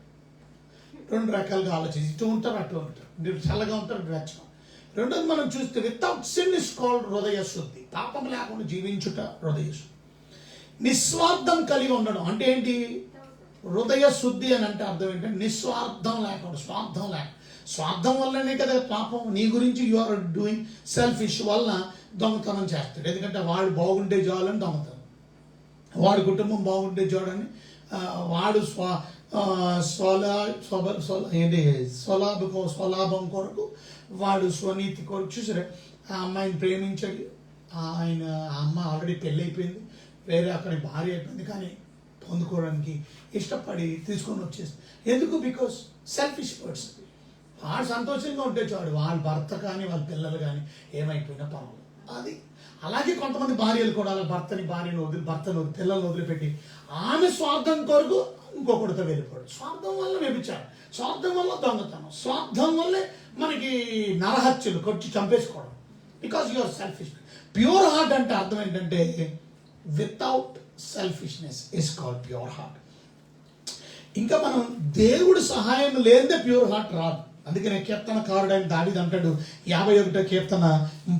Speaker 3: 2 రకాలుగా ఆలోచించి ఇటు ఉంటారు, అటు ఉంటారు. ఇటు చల్లగా ఉంటారు, ఇటు వెచ్చగా. రెండోది మనం చూస్తే వితౌట్ సిన్ ఇస్ కాల్డ్ హృదయ శుద్ధి. పాపం లేకుండా జీవించుట హృదయ శుద్ధి. నిస్వార్థం కలిగి ఉండడం అంటే ఏంటి? హృదయ శుద్ధి అని అంటే అర్థం ఏంటంటే నిస్వార్థం లేకుండా, స్వార్థం లేకుండా. స్వార్థం వల్లనే కదా పాపం. నీ గురించి యు ఆర్ డూయింగ్ సెల్ఫిష్ వల్ల దొంగతనం చేస్తాడు. ఎందుకంటే వాడు బాగుంటే చాలని దొంగతనం, వాడి కుటుంబం బాగుంటే చూడని వాడు స్వలాభం కొరకు, వాడు స్వనీతి కొరకు. చూసారా, ఆ అమ్మాయిని ప్రేమించాడు, ఆ అమ్మ ఆల్రెడీ పెళ్ళి అయిపోయింది, వేరే అక్కడ భార్య అయిపోయింది, కానీ పొందుకోవడానికి ఇష్టపడి తీసుకొని వచ్చేస్తుంది. ఎందుకు? Because selfish person. వాడు సంతోషంగా ఉంటే చాడు, వాళ్ళ భర్త కానీ వాళ్ళ పిల్లలు కానీ ఏమైపోయినా పర్వాలేదు. అది అలాగే కొంతమంది భార్యలు కూడా వాళ్ళ భర్తను పిల్లలను వదిలిపెట్టి ఆమె స్వార్థం కొరకు ఇంకొకటితో వెళ్ళిపోయాడు. స్వార్థం వల్ల వ్యభిచారం, స్వార్థం వల్ల దొంగతనం, స్వార్థం వల్లే మనకి నరహత్యలు కొట్టి చంపేసుకోవడం. Because your selfish. Pure heart అంటే అర్థం ఏంటంటే without selfishness is called pure heart. ఇంకా మనం దేవుడి సహాయం లేదే ప్యూర్ హార్ట్ రాదు. అందుకనే కీర్తనకారుడైన దావీదు అంటాడు 51వ కీర్తన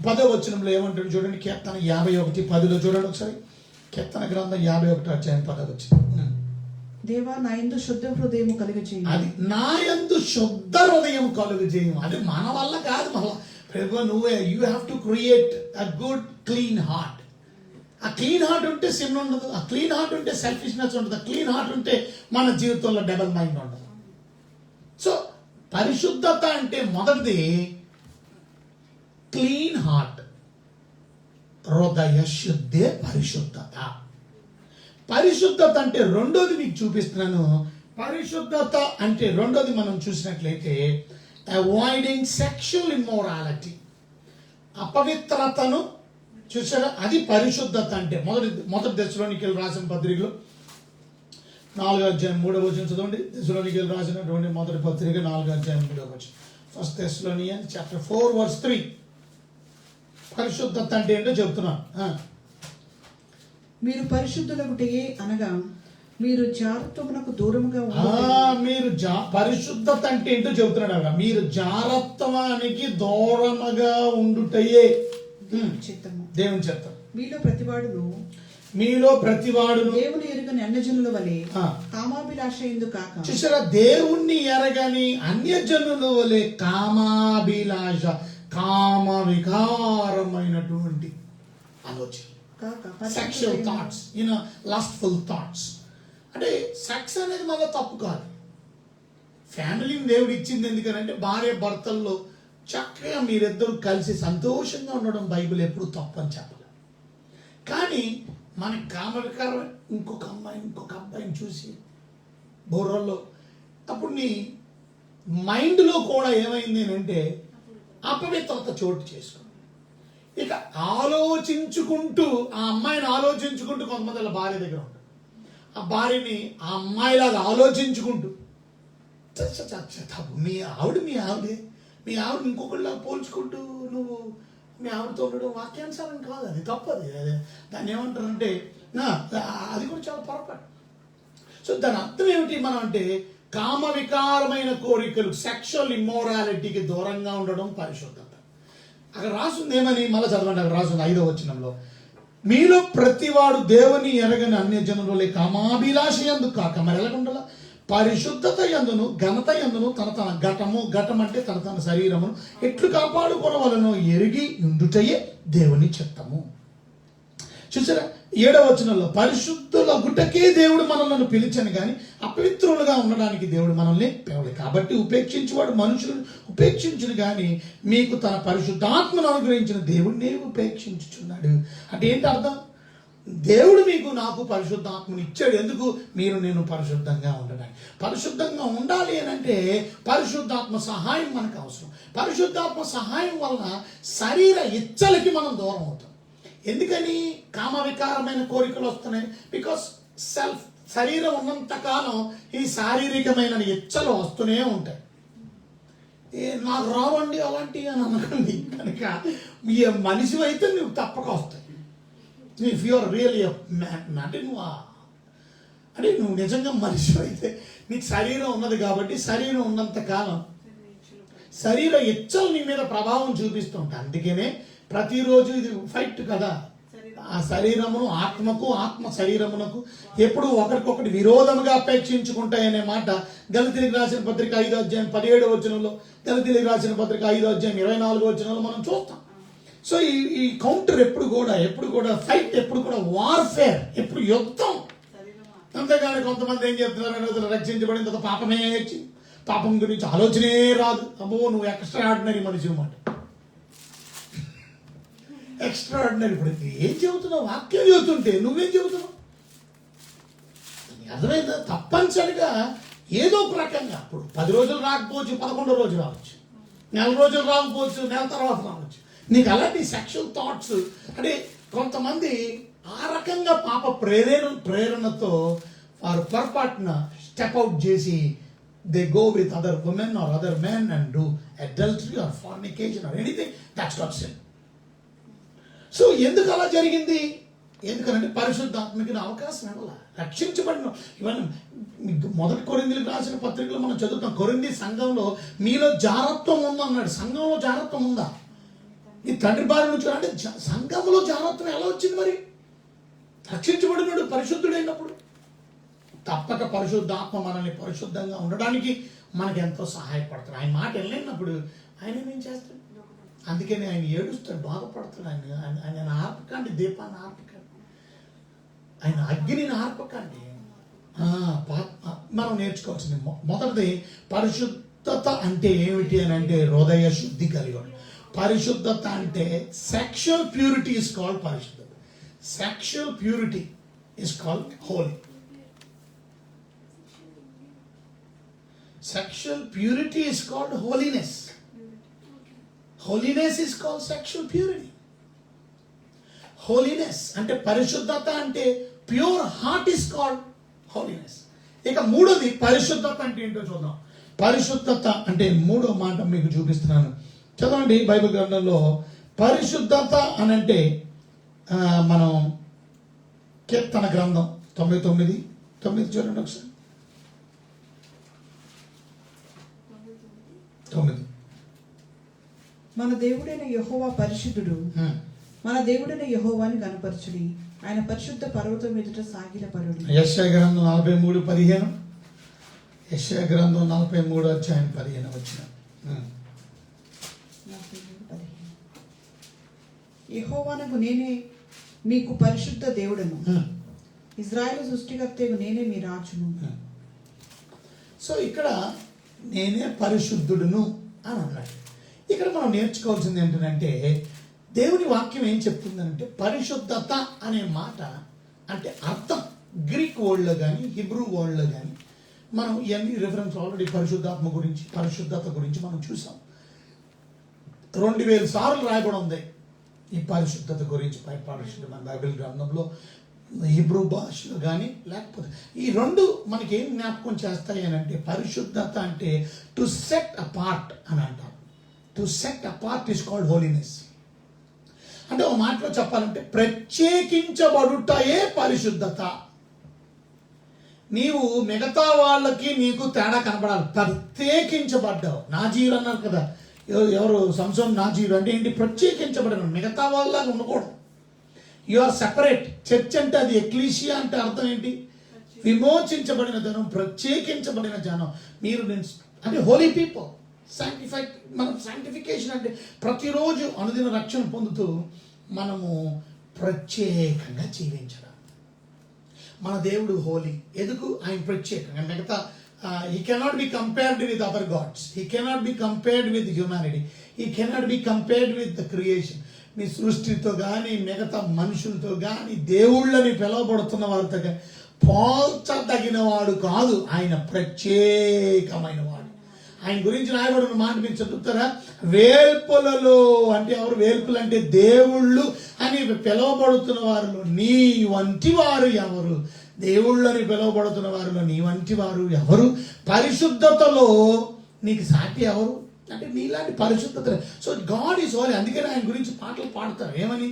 Speaker 3: 10వ వచనంలో ఏమంటాడు చూడండి. కీర్తన 51:10 చూడండి ఒకసారి. కీర్తన గ్రంథం 51వ అధ్యాయం 10వ వచనం.
Speaker 1: దేవా నా యందు శుద్ధ హృదయం కలుగజేయు.
Speaker 3: అది నా యందు శుద్ధ హృదయం కలుగజేయు. అది మన వల్ల కాదు. మళ్ళా ప్రభు నువ్వే, you have to create a good clean heart. ఆ క్లీన్ హార్ట్ ఉంటే సిన్ ఉండదు, ఆ క్లీన్ హార్ట్ ఉంటే సెల్ఫిష్నెస్ ఉండదు, ఆ క్లీన్ హార్ట్ ఉంటే మన జీవితంలో డబల్ మైండ్ ఉండదు. సో పరిశుద్ధత అంటే మొదటిది క్లీన్ హార్ట్, హృదయ శుద్ధే పరిశుద్ధత. పరిశుద్ధత అంటే రెండోది మీకు చూపిస్తున్నాను. పరిశుద్ధత అంటే రెండోది మనం చూసినట్లయితే అవాయిడింగ్ సెక్షువల్ ఇమ్మోరాలిటీ, అపవిత్రతను చూసారా, అది పరిశుద్ధత అంటే. మొదటి దశలోనికీయులు రాసిన పత్రికలో 4వ అధ్యాయం 3వ వచనం చదవండి. దశలోనికీయులు రాసినటువంటి మొదటి పత్రిక 4వ అధ్యాయం 3వ వచనం. 1 Thessalonians chapter 4 verse 3. పరిశుద్ధత అంటే ఏంటో చెప్తున్నాను.
Speaker 1: మీరు పరిశుద్ధులగుటే అనగా మీరు జారత్వమునకు దూరముగా
Speaker 3: మీరు పరిశుద్ధత అంటే ఏంటో చెబుతున్నాడు అక్కడ. మీరు జారత్వానికి దూరముగా ఉండుటయే
Speaker 1: చిత్తము,
Speaker 3: దేవుని చిత్తం.
Speaker 1: మీలో ప్రతివాడును
Speaker 3: మీలో ప్రతివాడును
Speaker 1: దేవుని ఎరుగని అన్యజనుల వలె
Speaker 3: ఆ.
Speaker 1: కామాభిలాష ఎందు కాక
Speaker 3: చూసారా, దేవుణ్ణి ఎరగని అన్యజనుల వలె కామాభిలాష, కామ వికారమైనటువంటి ఆలోచన, సెక్షువల్ థాట్స్, లస్ట్ఫుల్ థాట్స్. అంటే సెక్స్ అనేది మన తప్పు కాదు. ఫ్యామిలీని దేవుడు ఇచ్చింది ఎందుకనంటే భార్య భర్తల్లో చక్కగా మీరిద్దరు కలిసి సంతోషంగా ఉండడం బైబిల్ ఎప్పుడు తప్పు అని చెప్పాలి. కానీ మన కామ వికారం ఇంకొక అబ్బాయిని చూసి బుర్రల్లో అప్పుడు నీ మైండ్లో కూడా ఏమైంది అంటే అపవిత్రత చోటు చేసుకుంది. ఇక ఆలోచించుకుంటూ ఆ అమ్మాయిని ఆలోచించుకుంటూ కొంతమంది వాళ్ళ భార్య దగ్గర ఉంటారు. ఆ భార్యని ఆ అమ్మాయిలాగా ఆలోచించుకుంటూ మీ ఆవిడ ఇంకొకళ్ళ పోల్చుకుంటూ నువ్వు మీ ఆవిడతో ఉండడం వాక్యానుసారం కాదు, అది తప్పది. అదే దాన్ని ఏమంటారంటే అది కూడా చాలా పొరపాటు. సో దాని అర్థం ఏమిటి మనం అంటే కామ వికారమైన కోరికలు, సెక్షువల్ ఇమ్మోరాలిటీకి దూరంగా ఉండడం పరిశుద్ధత. అక్కడ రాస్తుంది ఏమని, మళ్ళీ చదవండి. అక్కడ రాస్తుంది 5వ వచనంలో, మీలో ప్రతివాడు దేవుని ఎరగని అన్యజనుల కామాభిలాష యందు కాక మరి ఎలాగుండాల పరిశుద్ధత యందును ఘనత యందును తన ఘటం అంటే తన శరీరమును ఎట్లు కాపాడుకోవలనో ఎరిగి ఉండుటయే దేవుని చిత్తము. చూసారా, 7వ వచనంలో పరిశుద్ధుల గుట్టకే దేవుడు మనల్ని పిలిచను కానీ అపవిత్రులుగా ఉండడానికి దేవుడు మనల్ని పిలవలేదు. కాబట్టి ఉపేక్షించేవాడు మనుషులను ఉపేక్షించును కానీ మీకు తన పరిశుద్ధాత్మను అనుగ్రహించిన దేవుడినే ఉపేక్షించుచున్నాడు. అంటే ఏంటి అర్థం? దేవుడు మీకు నాకు పరిశుద్ధాత్మను ఇచ్చాడు. ఎందుకు? నేను పరిశుద్ధంగా ఉండడానికి. పరిశుద్ధంగా ఉండాలి అని అంటే పరిశుద్ధాత్మ సహాయం మనకు అవసరం. పరిశుద్ధాత్మ సహాయం వలన శరీర ఇచ్చలకి మనం దూరం అవుతాం. ఎందుకని? కామ వికారమైన కోరికలు వస్తున్నాయి. బికాస్ శరీరం ఉన్నంత కాలం ఈ శారీరకమైన ఇచ్చలు వస్తూనే ఉంటాయి. నాకు రావండి అలాంటివి అని అనకండి. కనుక ఈ మనిషి అయితే నువ్వు తప్పక వస్తాయి. ఇఫ్ యూఆర్ రియల్లీ అంటే నువ్వు నిజంగా మనిషి అయితే నీకు శరీరం ఉన్నది కాబట్టి శరీరం ఉన్నంత కాలం శరీర ఇచ్చలు నీ మీద ప్రభావం చూపిస్తుంటాయి. అందుకనే ప్రతిరోజు ఇది ఫైట్ కదా. ఆ శరీరమును ఆత్మకు, ఆత్మ శరీరమునకు ఎప్పుడు ఒకరికొకటి విరోధముగా అపేక్షించుకుంటాయనే మాట గలతీయులకు రాసిన పత్రిక 5వ అధ్యాయం 17వ వచనంలో, గలతీయులకు రాసిన పత్రిక 5వ అధ్యాయం 24వ వచనంలో మనం చూస్తాం. సో ఈ కౌంటర్ ఎప్పుడు కూడా ఫైట్, ఎప్పుడు కూడా వార్ఫేర్, ఎప్పుడు యుద్ధం. అంతేగాని కొంతమంది ఏం చెప్తున్నారు, రక్షించబడిన తర్వాత పాపమే వచ్చి పాపం గురించి ఆలోచనే రాదు. అబ్బో నువ్వు ఎక్స్ట్రా ఆర్డినరీ మనిషి అన్నమాట. Extra ordinary. ఇప్పుడు ఏం చెబుతున్నావు? వాక్యం చెబుతుంటే నువ్వేం చెబుతున్నావు? అర్థమైందా? తప్పనిసరిగా ఏదో ఒక రకంగా ఇప్పుడు 10 రోజులు రాకపోవచ్చు, 11వ రోజు రావచ్చు, 4 రోజులు రాకపోవచ్చు, నెల తర్వాత రావచ్చు. నీకు అలాంటి సెక్షువల్ థాట్స్ అంటే కొంతమంది ఆ రకంగా పాప ప్రేరణతో వారు పొరపాటున స్టెప్ అవుట్ చేసి they go with other women or other men and do adultery or fornication or anything. That's not sin. So ఎందుకు అలా జరిగింది? ఎందుకంటే పరిశుద్ధాత్మకి అవకాశం ఇవ్వాలి. రక్షించబడిన ఇవన్నీ 1 కొరింథీయులకు రాసిన పత్రికలో మనం చదువుతాం. కొరింథీ సంఘంలో మీలో జారత్వం ఉందన్నాడు. సంఘంలో జారత్వం ఉందా? ఈ తండ్రి బారి నుంచి అంటే సంఘంలో జారత్వం ఎలా వచ్చింది? మరి రక్షించబడినాడు పరిశుద్ధుడైనప్పుడు తప్పక పరిశుద్ధాత్మ మనల్ని పరిశుద్ధంగా ఉండడానికి మనకి ఎంతో సహాయపడతాడు. ఆయన మాట వెళ్ళినప్పుడు ఆయన ఏం చేస్తాడు? అందుకని ఆయన ఏడుస్తాడు, బాధపడతాడు. ఆయన ఆర్పకండి, దీపాన్ని ఆర్పకండి, ఆయన అగ్నిని ఆర్పకండి. మనం నేర్చుకోవాల్సింది మొదటిది పరిశుద్ధత అంటే ఏమిటి అని అంటే హృదయ శుద్ధి కలిగి. పరిశుద్ధత అంటే సెక్షువల్ ప్యూరిటీ ఇస్ కాల్డ్ పరిశుద్ధత. Sexual purity is called holy. Sexual purity is called holiness. Holiness is called sexual purity. Holiness అంటే పరిశుద్ధత అంటే pure heart is called holiness. ఇక మూడోది పరిశుద్ధత అంటే ఏంటో చూద్దాం. పరిశుద్ధత అంటే మూడో మాట మీకు చూపిస్తున్నాను. చదవండి బైబిల్ గ్రంథంలో. పరిశుద్ధత అని అంటే మనం కీర్తన గ్రంథం 99:9 చూడండి ఒకసారి. 9.
Speaker 1: మన దేవుడైన యెహోవా పరిశుద్ధుడు, మన దేవుడైన యెహోవాని గణపరచుడి. ఆయన పరిశుద్ధ పర్వతం ఎదుట సాగిల పరుడు.
Speaker 3: యెషయా గ్రంథం 43:15. యెషయా గ్రంథం 43:15.
Speaker 1: యెహోవానగు నేనే మీకు పరిశుద్ధ దేవుడను, ఇజ్రాయేలు సృష్టికర్తయగు నేనే మీ రాజును.
Speaker 3: సో ఇక్కడ నేనే పరిశుద్ధుడును అని అన్నాడు. ఇక్కడ మనం నేర్చుకోవాల్సింది ఏంటంటే దేవుని వాక్యం ఏం చెప్తుందంటే పరిశుద్ధత అనే మాట అంటే అర్థం గ్రీక్ వర్డ్లో కానీ హిబ్రూ వర్డ్లో కానీ మనం ఇవన్నీ రిఫరెన్స్ ఆల్రెడీ పరిశుద్ధాత్మ గురించి పరిశుద్ధత గురించి మనం చూసాం. 2000 సార్లు రాయబడి ఉంది ఈ పరిశుద్ధత గురించి పరిశుద్ధమైన బైబిల్ గ్రంథంలో హిబ్రూ భాషలో కానీ లేకపోతే ఈ రెండు మనకి ఏం జ్ఞాపకం చేస్తాయి అని అంటే పరిశుద్ధత అంటే టు సెట్ అపార్ట్ అని అంటారు. To set apart is called holiness. అంటే ఒక మాటలో చెప్పాలంటే ప్రత్యేకించబడుటయే పరిశుద్ధత. నీవు మిగతా వాళ్ళకి నీకు తేడా కనబడాలి. ప్రత్యేకించబడ్డావు. నాజీరు అన్నారు కదా, ఎవరు సంసోన్ నాజీరు అంటే ఏంటి? ప్రత్యేకించబడిన, మిగతా వాళ్ళలాగా ఉండకూడదు. You are separate. చర్చ్ అంటే అది ఎక్లీషియా అంటే అర్థం ఏంటి? విమోచించబడిన జనం, ప్రత్యేకించబడిన జనం. మీరు అంటే హోలీ పీపుల్. సాంక్టిఫైడ్, మనం సాంక్టిఫికేషన్ అంటే ప్రతిరోజు అనుదిన రక్షణ పొందుతూ మనము ప్రత్యేకంగా జీవించడం. మన దేవుడు హోలీ. ఎందుకు? ఆయన ప్రత్యేకంగా. మిగతా he cannot be compared with other gods. He cannot be compared with humanity. He cannot be compared with the creation. మీ సృష్టితో కానీ మిగతా మనుషులతో కానీ దేవుళ్ళని పిలువబడుతున్న వారితో కానీ పోల్చదగిన వాడు కాదు. ఆయన ప్రత్యేకమైన వాడు. ఆయన గురించి రాయబడిన మాట మీరు చదువుతారా? వేల్పులలో అంటే ఎవరు? వేల్పులు అంటే దేవుళ్ళు అని పిలువబడుతున్న వారిలో నీ వంటి వారు ఎవరు? దేవుళ్ళని పిలువబడుతున్న వారిలో నీ వంటి వారు ఎవరు? పరిశుద్ధతలో నీకు సాటి ఎవరు అంటే నీలాంటి పరిశుద్ధత. So God is Holi. అందుకని ఆయన గురించి పాటలు పాడతారు. ఏమని?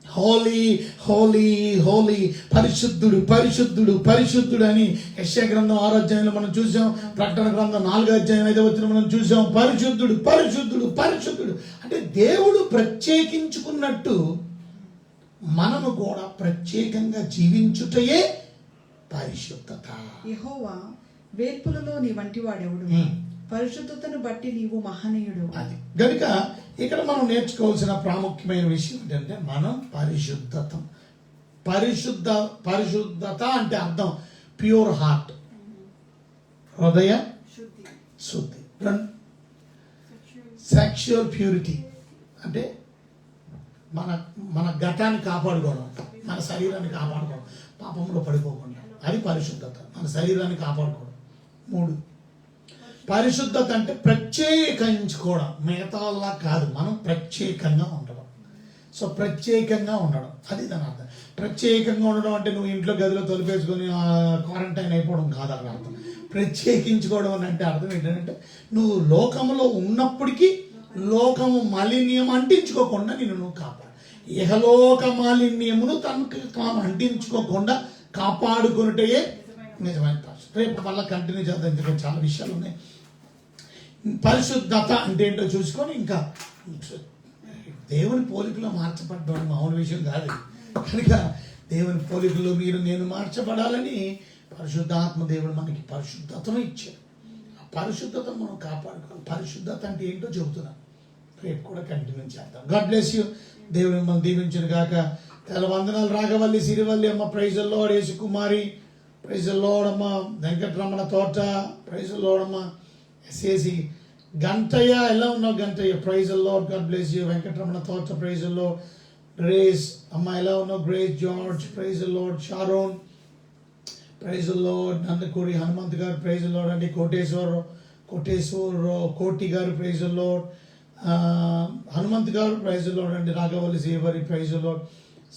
Speaker 3: హోలీ హోలీ హోలీ, పరిశుద్ధుడు పరిశుద్ధుడు పరిశుద్ధుడు అని యెషయా గ్రంథం 6వ అధ్యాయంలో మనం చూసాం. ప్రకటన గ్రంథం 4వ అధ్యాయం 5వ వచనం మనం చూసాం. పరిశుద్ధుడు పరిశుద్ధుడు పరిశుద్ధుడు అంటే దేవుడు ప్రత్యేకించుకున్నట్టు మనము కూడా ప్రత్యేకంగా జీవించుటయే పరిశుద్ధత.
Speaker 1: యెహోవా వేల్పులలో నీ వంటి వాడెవడు? పరిశుద్ధతను బట్టి నీవు మహనీయుడు.
Speaker 3: అది కనుక ఇక్కడ మనం నేర్చుకోవాల్సిన ప్రాముఖ్యమైన విషయం ఏంటంటే మనం పరిశుద్ధత అంటే అర్థం ప్యూర్ హార్ట్, హృదయ శుద్ధి. సెక్షువల్ ప్యూరిటీ అంటే మన ఘటాన్ని కాపాడుకోవడం, మన శరీరాన్ని కాపాడుకోవడం, పాపంలో పడిపోకుండా. అది పరిశుద్ధత, మన శరీరాన్ని కాపాడుకోవడం. 3 పరిశుద్ధత అంటే ప్రత్యేకించుకోవడం. మిగతాలా కాదు, మనం ప్రత్యేకంగా ఉండడం. సో ప్రత్యేకంగా ఉండడం అది దాని అర్థం. ప్రత్యేకంగా ఉండడం అంటే నువ్వు ఇంట్లో గదిలో తలుపేసుకొని క్వారంటైన్ అయిపోవడం కాదు అక్కడ అర్థం. ప్రత్యేకించుకోవడం అని అంటే అర్థం ఏంటంటే నువ్వు లోకంలో ఉన్నప్పటికీ లోకము మాలిన్యం అంటించుకోకుండా నిన్ను నువ్వు కాపాడు. ఇహలోక మాలిన్యమును తనకు అంటించుకోకుండా కాపాడుకున్నట్టే నిజమైన పరిశుద్ధత. రేపు మళ్ళీ కంటిన్యూ చేద్దాం, ఎందుకంటే చాలా విషయాలు ఉన్నాయి. పరిశుద్ధత అంటే ఏంటో చూసుకొని ఇంకా దేవుని పోలికలో మార్చబడ్డం మామూలు విషయం కాదు. కనుక దేవుని పోలికలో మీరు నేను మార్చబడాలని పరిశుద్ధాత్మ దేవుడు మనకి పరిశుద్ధతను ఇచ్చాడు. ఆ పరిశుద్ధతను మనం కాపాడుకోవాలి. పరిశుద్ధత అంటే ఏంటో చెబుతున్నాం. రేపు కూడా కంటిన్యూ చేద్దాం. God bless you. దేవుని మిమ్మల్ని దీవించును గాక. తెల్ల వందనాలు. రాఘవల్లి, సిరివల్లి అమ్మ, praise the Lord. Yesu Kumari, praise the Lord అమ్మ. Venkataramana Thota, praise the Lord అమ్మ. ఎస్ఏసి గంటయ్య, ఎలా ఉన్నావు Gantayya? Praise the Lord. God bless you. Venkataramana Thota, praise the Lord. Grace అమ్మ, ఎలా ఉన్నావు? Grace George, praise the Lord. Sharon, praise the Lord. Nandakuri Hanumanth garu, praise the Lord అండి. కోటేశ్వరరావు కోటి గారు, praise the lord. Hanumanth garu, praise the Lord అండి. రాఘవల్లి Sevari, praise the Lord.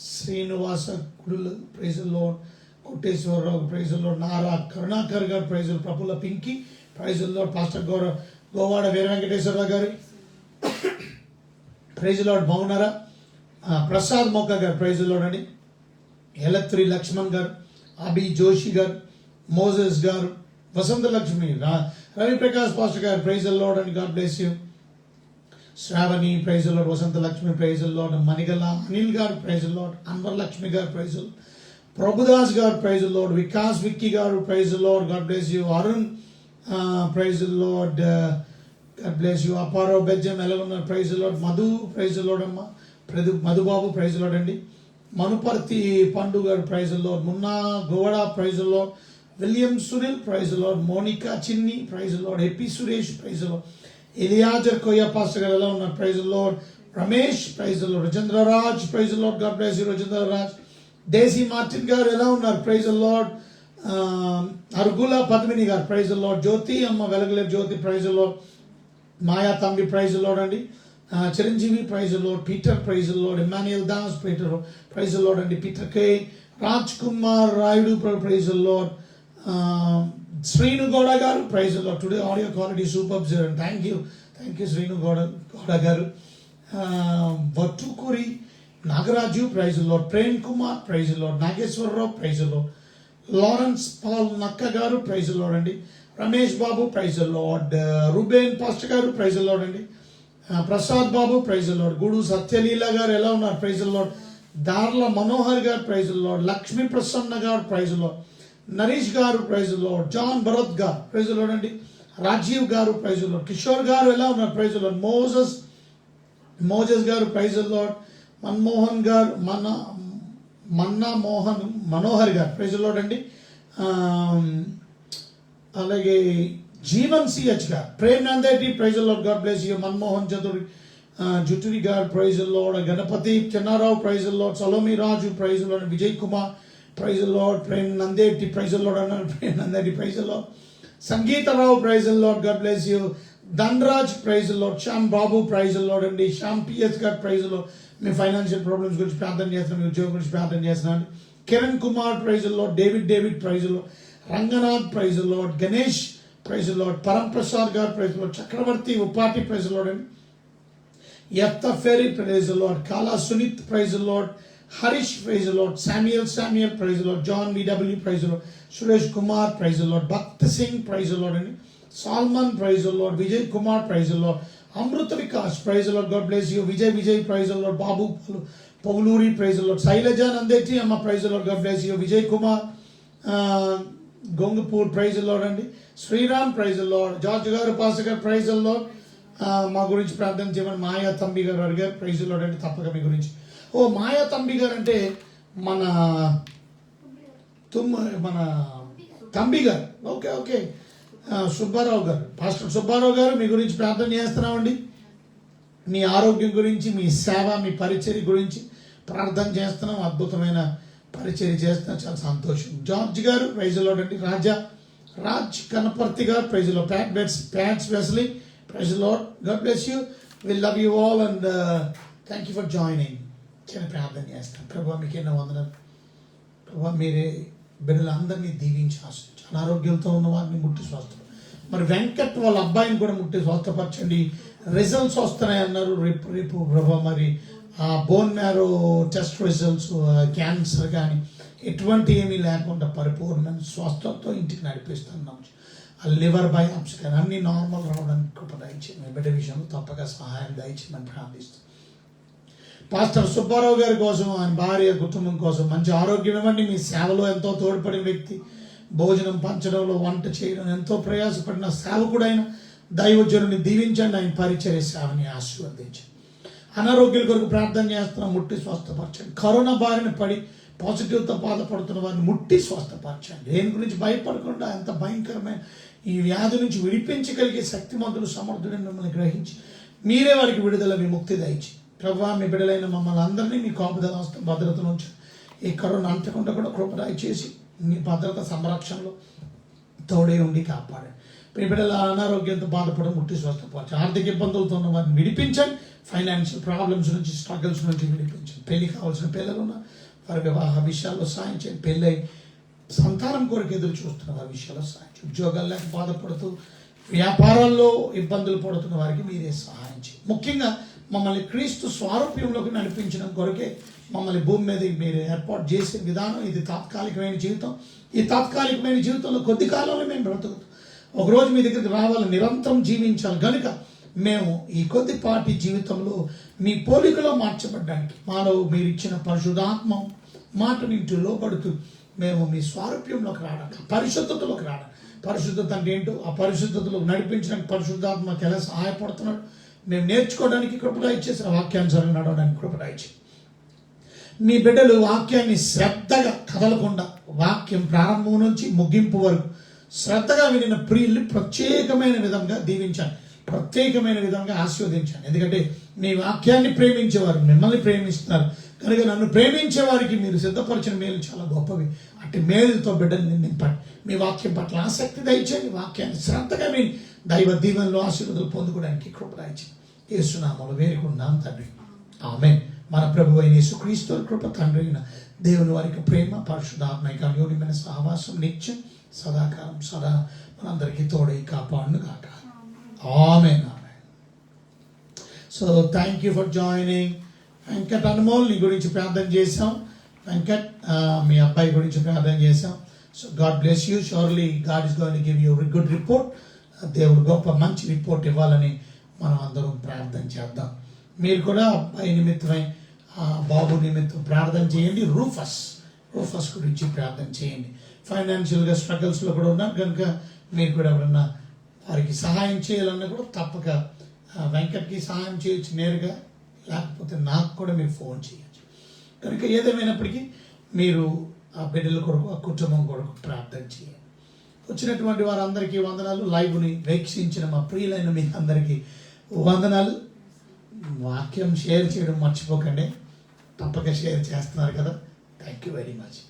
Speaker 3: Srinivasa Gudulu, praise the Lord. Koteswararao, praise the Lord. Nara Karunakar garu, praise the Lord. Praphulla Pinki, praise the Lord. Pastor Govada Veera Venkateswararao garu, praise the lord. బాగున్నారా? ప్రసాద్ మోక గారు, praise the Lord అండి. ఎలత్రి లక్ష్మణ్ గారు, అభి Joshi garu, Moses garu, Vasantha Lakshmi, Ravi Prakash pastor garu, praise the Lord and God bless you. Sravani praise Lord, Vasantha Lakshmi praise Lord, Manigala Anil garu praise lord, Anwar Lakshmi గారు praise lord, Prabhudas గారు praise lord, Vikas Vicky garu praise Lord, God bless you. Arun praise Lord, God bless you. Aparo Bejjam ఎలా ఉన్నారు praise Lord. Madhu praise Lord అమ్మ, Madhubabu praise Lord అండి. Manuparthi Pandu garu praise Lord, Munna Govada praise Lord, William Sunil praise Lord, Monica Chinni praise Lord, happy Suresh praise Lord, Eleazar Koyya pastor garu ఎలా ఉన్నారు praise Lord, Ramesh praise Lord, Rajendra Raj praise Lord, God bless you Rajendra Raj. డేసీ Martin గారు ఎలా ఉన్నారు praise lord. అరుగుల Padmini గారు praise Lord, Jyothi అమ్మ Velagaleru Jyothi praise Lord, Maya Thambi praise Lord అండి, Chiranjeevi praise Lord, Peter praise Lord, Emmanuel Das Peter praise Lord అండి, Peter K, Raj Kumar Rayudu praise Lord, Srinu Gowda garu praise Lord. Today audio quality super sir, thank you Srinu Gowda garu. Vattukuri Nagaraju praise Lord, Prem Kumar praise Lord, Nageswararao praise Lord, Lawrence Paul Nakka garu praise Lord అండి, Ramesh Babu praise Lord, Reuben pastor garu praise Lord అండి, Prasad Babu praise lord, గుడు సత్యలీల గారు ఎలా ఉన్నారు praise lord, దార్ల మనోహర్ గారు praise lord, Lakshmi Prasanna గారు praise lord, Naresh గారు ప్రైజ్ లార్డ్, జాన్ భరత్ గారు ప్రైజ్ లార్డ్ అండి, రాజీవ్ గారు ప్రైజ్ లార్డ్, కిషోర్ గారు ఎలా ఉన్నారు ప్రైజ్ లార్డ్, మోజెస్ గారు ప్రైజ్ లార్డ్, మన్మోహన్ గారు మనోహర్ గారు ప్రైజ్ లార్డ్ అండి. అలాగే Jeevan CH garu, Prem Nandeti praise Lord, God bless you. Manmohan Juturi garu praise Lord, Ganapathi Chennarao praise Lord, Salome Raju praise Lord, Vijay Kumar praise Lord, Prem Nandeti praise Lord అన్నారు, Prem Nandeti praise Lord, Sangeetharao praise Lord, God bless you. Dhanraj praise Lord, Shyam Babu praise Lord అండి, Shyam PS garu praise Lord, మీ financial problems గురించి ప్రార్థన చేస్తున్నాను, మీ ఉద్యోగం గురించి ప్రార్థన చేస్తున్నాను. Kiran Kumar praise lord, David praise Lord, Ranganath praise Lord, Ganesh praise Lord, Paramprasad garu praise Lord, Chakravarthi Upati praise Lord అండి, ఎఫ్తఫెరీ praise Lord, Kala Suneeth praise Lord, Harish praise Lord, Samuel praise Lord, John VW praise Lord, Suresh Kumar praise Lord, Bhakt Singh praise Lord అండి, Solomon praise Lord, Vijay Kumar praise Lord, Amrutha Vikas praise Lord, God bless you. Vijay praise Lord, Babu Pauluri praise Lord, Sailaja Nandeti అమ్మ praise Lord, God bless you. Vijay Kumar Gongapur praise Lord అండి, Sriram praise Lord, George garu pastor garu praise Lord. మా గురించి ప్రార్థన చేయమని మాయా తంబి గారు అడిగారు, praise Lord అండి. తప్పక మీ గురించి. మాయా తంబి గారు అంటే మన తంబి గారు, ఓకే. సుబ్బారావు గారు, పాస్టర్ సుబ్బారావు గారు, మీ గురించి ప్రార్థన చేస్తున్నామండి. మీ ఆరోగ్యం గురించి, మీ సేవ, మీ పరిచర్య గురించి ప్రార్థన చేస్తున్నాం. అద్భుతమైన పరిచర్య చేస్తున్నాం, చాలా సంతోషం. జార్జ్ గారు ప్రైజ్ లార్డ్ అండి, రాజ్ కనపర్తి గారు praise Lord, Pats Wesley praise Lord, God bless you. We love you all and thank you for joining. చిన్న ప్రార్థన చేస్తాను. ప్రభు మీకు ఎన్నో వందనాలు. ప్రభు మీరే బిడ్డలందరినీ దీవించి ఆశించు. అనారోగ్యంతో ఉన్న వారిని ముట్టి స్వస్థ. మరి వెంకట్ వాళ్ళ అబ్బాయిని కూడా ముట్టి స్వస్థపరచండి. రిజల్ట్స్ వస్తున్నాయి అన్నారు రేపు ప్రభు. మరి bone marrow test results, cancer కానీ ఎటువంటి ఏమీ లేకుండా పరిపూర్ణమైన స్వస్థతో ఇంటికి నడిపిస్తున్నాం. లివర్ బయాప్సీ కానీ అన్ని నార్మల్ రావడానికి కృప దయచేయండి. బిడ్డ విషయంలో తప్పక సహాయం దయచేయమని ప్రార్థిస్తాం. పాస్టర్ సుబ్బారావు గారి కోసం, ఆయన భార్య కుటుంబం కోసం మంచి ఆరోగ్యం ఇవ్వండి. మీ సేవలో ఎంతో తోడ్పడిన వ్యక్తి, భోజనం పంచడంలో, వంట చేయడం ఎంతో ప్రయాసపడిన సేవకుడైన దైవజనుని దీవించండి. ఆయన పరిచర్య సేవని ఆశీర్వదించండి. అనారోగ్యాల కొరకు ప్రార్థన చేస్తున్నాం, ముట్టి స్వస్థపరచండి. కరోనా బారిన పడి పాజిటివ్తో బాధపడుతున్న వారిని ముట్టి స్వస్థపరచండి. దేని గురించి భయపడకుండా ఎంత భయంకరమైన ఈ వ్యాధి నుంచి విడిపించగలిగే శక్తిమంతుడు, సమర్థుడిని మిమ్మల్ని గ్రహించి మీరే వారికి విడుదల, విముక్తి దయచి. ప్రభావ మీ బిడ్డలైన మమ్మల్ని అందరినీ మీ కాపుదల భద్రత నుంచి ఈ కరోనా అంటకుండా కూడా కృపదాయి చేసి మీ భద్రత సంరక్షణలో తోడే ఉండి కాపాడండి. మీ బిడ్డల అనారోగ్యంతో బాధపడడం ముట్టి స్వస్థపరచండి. ఆర్థిక ఇబ్బందులతో ఉన్న వారిని విడిపించండి. ఫైనాన్షియల్ ప్రాబ్లమ్స్ నుంచి, స్ట్రగుల్స్ నుంచి విడిపించండి. పెళ్లి కావాల్సిన పిల్లలు ఉన్న వారి వివాహ విషయాల్లో సాయం చేయండి. పెళ్ళై సంతానం కొరకు ఎదురు చూస్తున్న వారి విషయాల్లో సాయం చేయండి. ఉద్యోగాలు లేక బాధపడుతూ వ్యాపారాల్లో ఇబ్బందులు పడుతున్న వారికి మీరే సహాయం చేయండి. ముఖ్యంగా మమ్మల్ని క్రీస్తు స్వారూప్యంలోకి నడిపించడం కొరకే మమ్మల్ని భూమి మీద మీరు ఏర్పాటు చేసే విధానం. ఇది తాత్కాలికమైన జీవితం. ఈ తాత్కాలికమైన జీవితంలో కొద్ది కాలంలో మేము బ్రతుకుతాం. ఒకరోజు మీ దగ్గరికి రావాలి, నిరంతరం జీవించాలి. కనుక మేము ఈ కొద్దిపాటి జీవితంలో మీ పోలికలో మార్చబడ్డానికి మాలో మీరు ఇచ్చిన పరిశుద్ధాత్మ మాట నింటూ లోపడుతూ మేము మీ స్వారూప్యంలోకి రావడానికి పరిశుద్ధతలోకి రావడానికి పరిశుద్ధత అంటే ఏంటో ఆ పరిశుద్ధతలో నడిపించడానికి పరిశుద్ధాత్మకి ఎలా సహాయపడుతున్నాడు మేము నేర్చుకోవడానికి కృపగా ఇచ్చేసిన వాక్యానుసారంగా నడవడానికి కృపగా ఇచ్చి మీ బిడ్డలు వాక్యాన్ని శ్రద్ధగా కదలకుండా వాక్యం ప్రారంభం నుంచి ముగింపు వరకు శ్రద్ధగా వినిన ప్రియుల్ని ప్రత్యేకమైన విధంగా దీవించాను ప్రత్యేకమైన విధంగా ఆశీర్వదించాను ఎందుకంటే మీ వాక్యాన్ని ప్రేమించేవారు మిమ్మల్ని ప్రేమిస్తున్నారు కనుక నన్ను ప్రేమించే వారికి మీరు సిద్ధపరిచిన మేలు చాలా గొప్పవి అట్టి మేలుతో బిడ్డల్ని నింపండి మీ వాక్యం పట్ల ఆసక్తి దయచేయండి వాక్యాన్ని శ్రద్ధగా విని దైవ దీవెనలో ఆశీర్వాదాలు పొందుకోవడానికి కృప దయచేయండి యేసునామములో వేడుకుంటున్నాం తండ్రి ఆమేన్ మన ప్రభు అయిన యేసుక్రీస్తు కృప తండ్రి అయిన దేవుని వారికి ప్రేమ పరిశుద్ధాత్మైక అన్యోన్యమైన సహవాసం నిత్యం సదాకాలం సదా మనందరికీ తోడై కాపాడును గాక ఆమేన్ ఆమేన్ so thank you for joining Venkat Anumol నీ గురించి ప్రార్థన చేశాం వెంకట్ మీ అబ్బాయి గురించి ప్రార్థన చేశాం so God bless you surely God is going to give you good report దేవుడు గొప్ప మంచి రిపోర్ట్ ఇవ్వాలని మనం అందరం ప్రార్థన చేద్దాం మీరు కూడా అబ్బాయి నిమిత్తమై బాబు నిమిత్తం ప్రార్థన చేయండి రూఫస్ గురించి ప్రార్థన చేయండి ఫైనాన్షియల్గా స్ట్రగల్స్లో కూడా ఉన్నారు కనుక మీరు కూడా ఎవరన్నా వారికి సహాయం చేయాలన్నా కూడా తప్పక వెంకట్కి సహాయం చేయొచ్చు నేరుగా లేకపోతే నాకు కూడా మీరు ఫోన్ చేయొచ్చు కనుక ఏదేమైనప్పటికీ మీరు ఆ బిడ్డల కొరకు ఆ కుటుంబం కొరకు ప్రార్థన చేయండి వచ్చినటువంటి వారందరికీ వందనాలు లైవ్ని వీక్షించిన మా ప్రియులైన మీ అందరికీ వందనాలు వాక్యం షేర్ చేయడం మర్చిపోకండి తప్పక షేర్ చేస్తున్నారు కదా thank you very much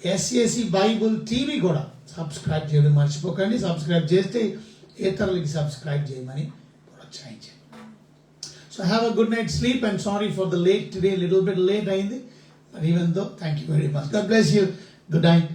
Speaker 3: SAC Bible TV కూడా సబ్స్క్రైబ్ చేయడం మర్చిపోకండి సబ్స్క్రైబ్ చేస్తే ఇతరులకి సబ్స్క్రైబ్ చేయమని ప్రోత్సహించండి so have a good night sleep and sorry for the late today little bit late అయింది but even though thank you very much God bless you good night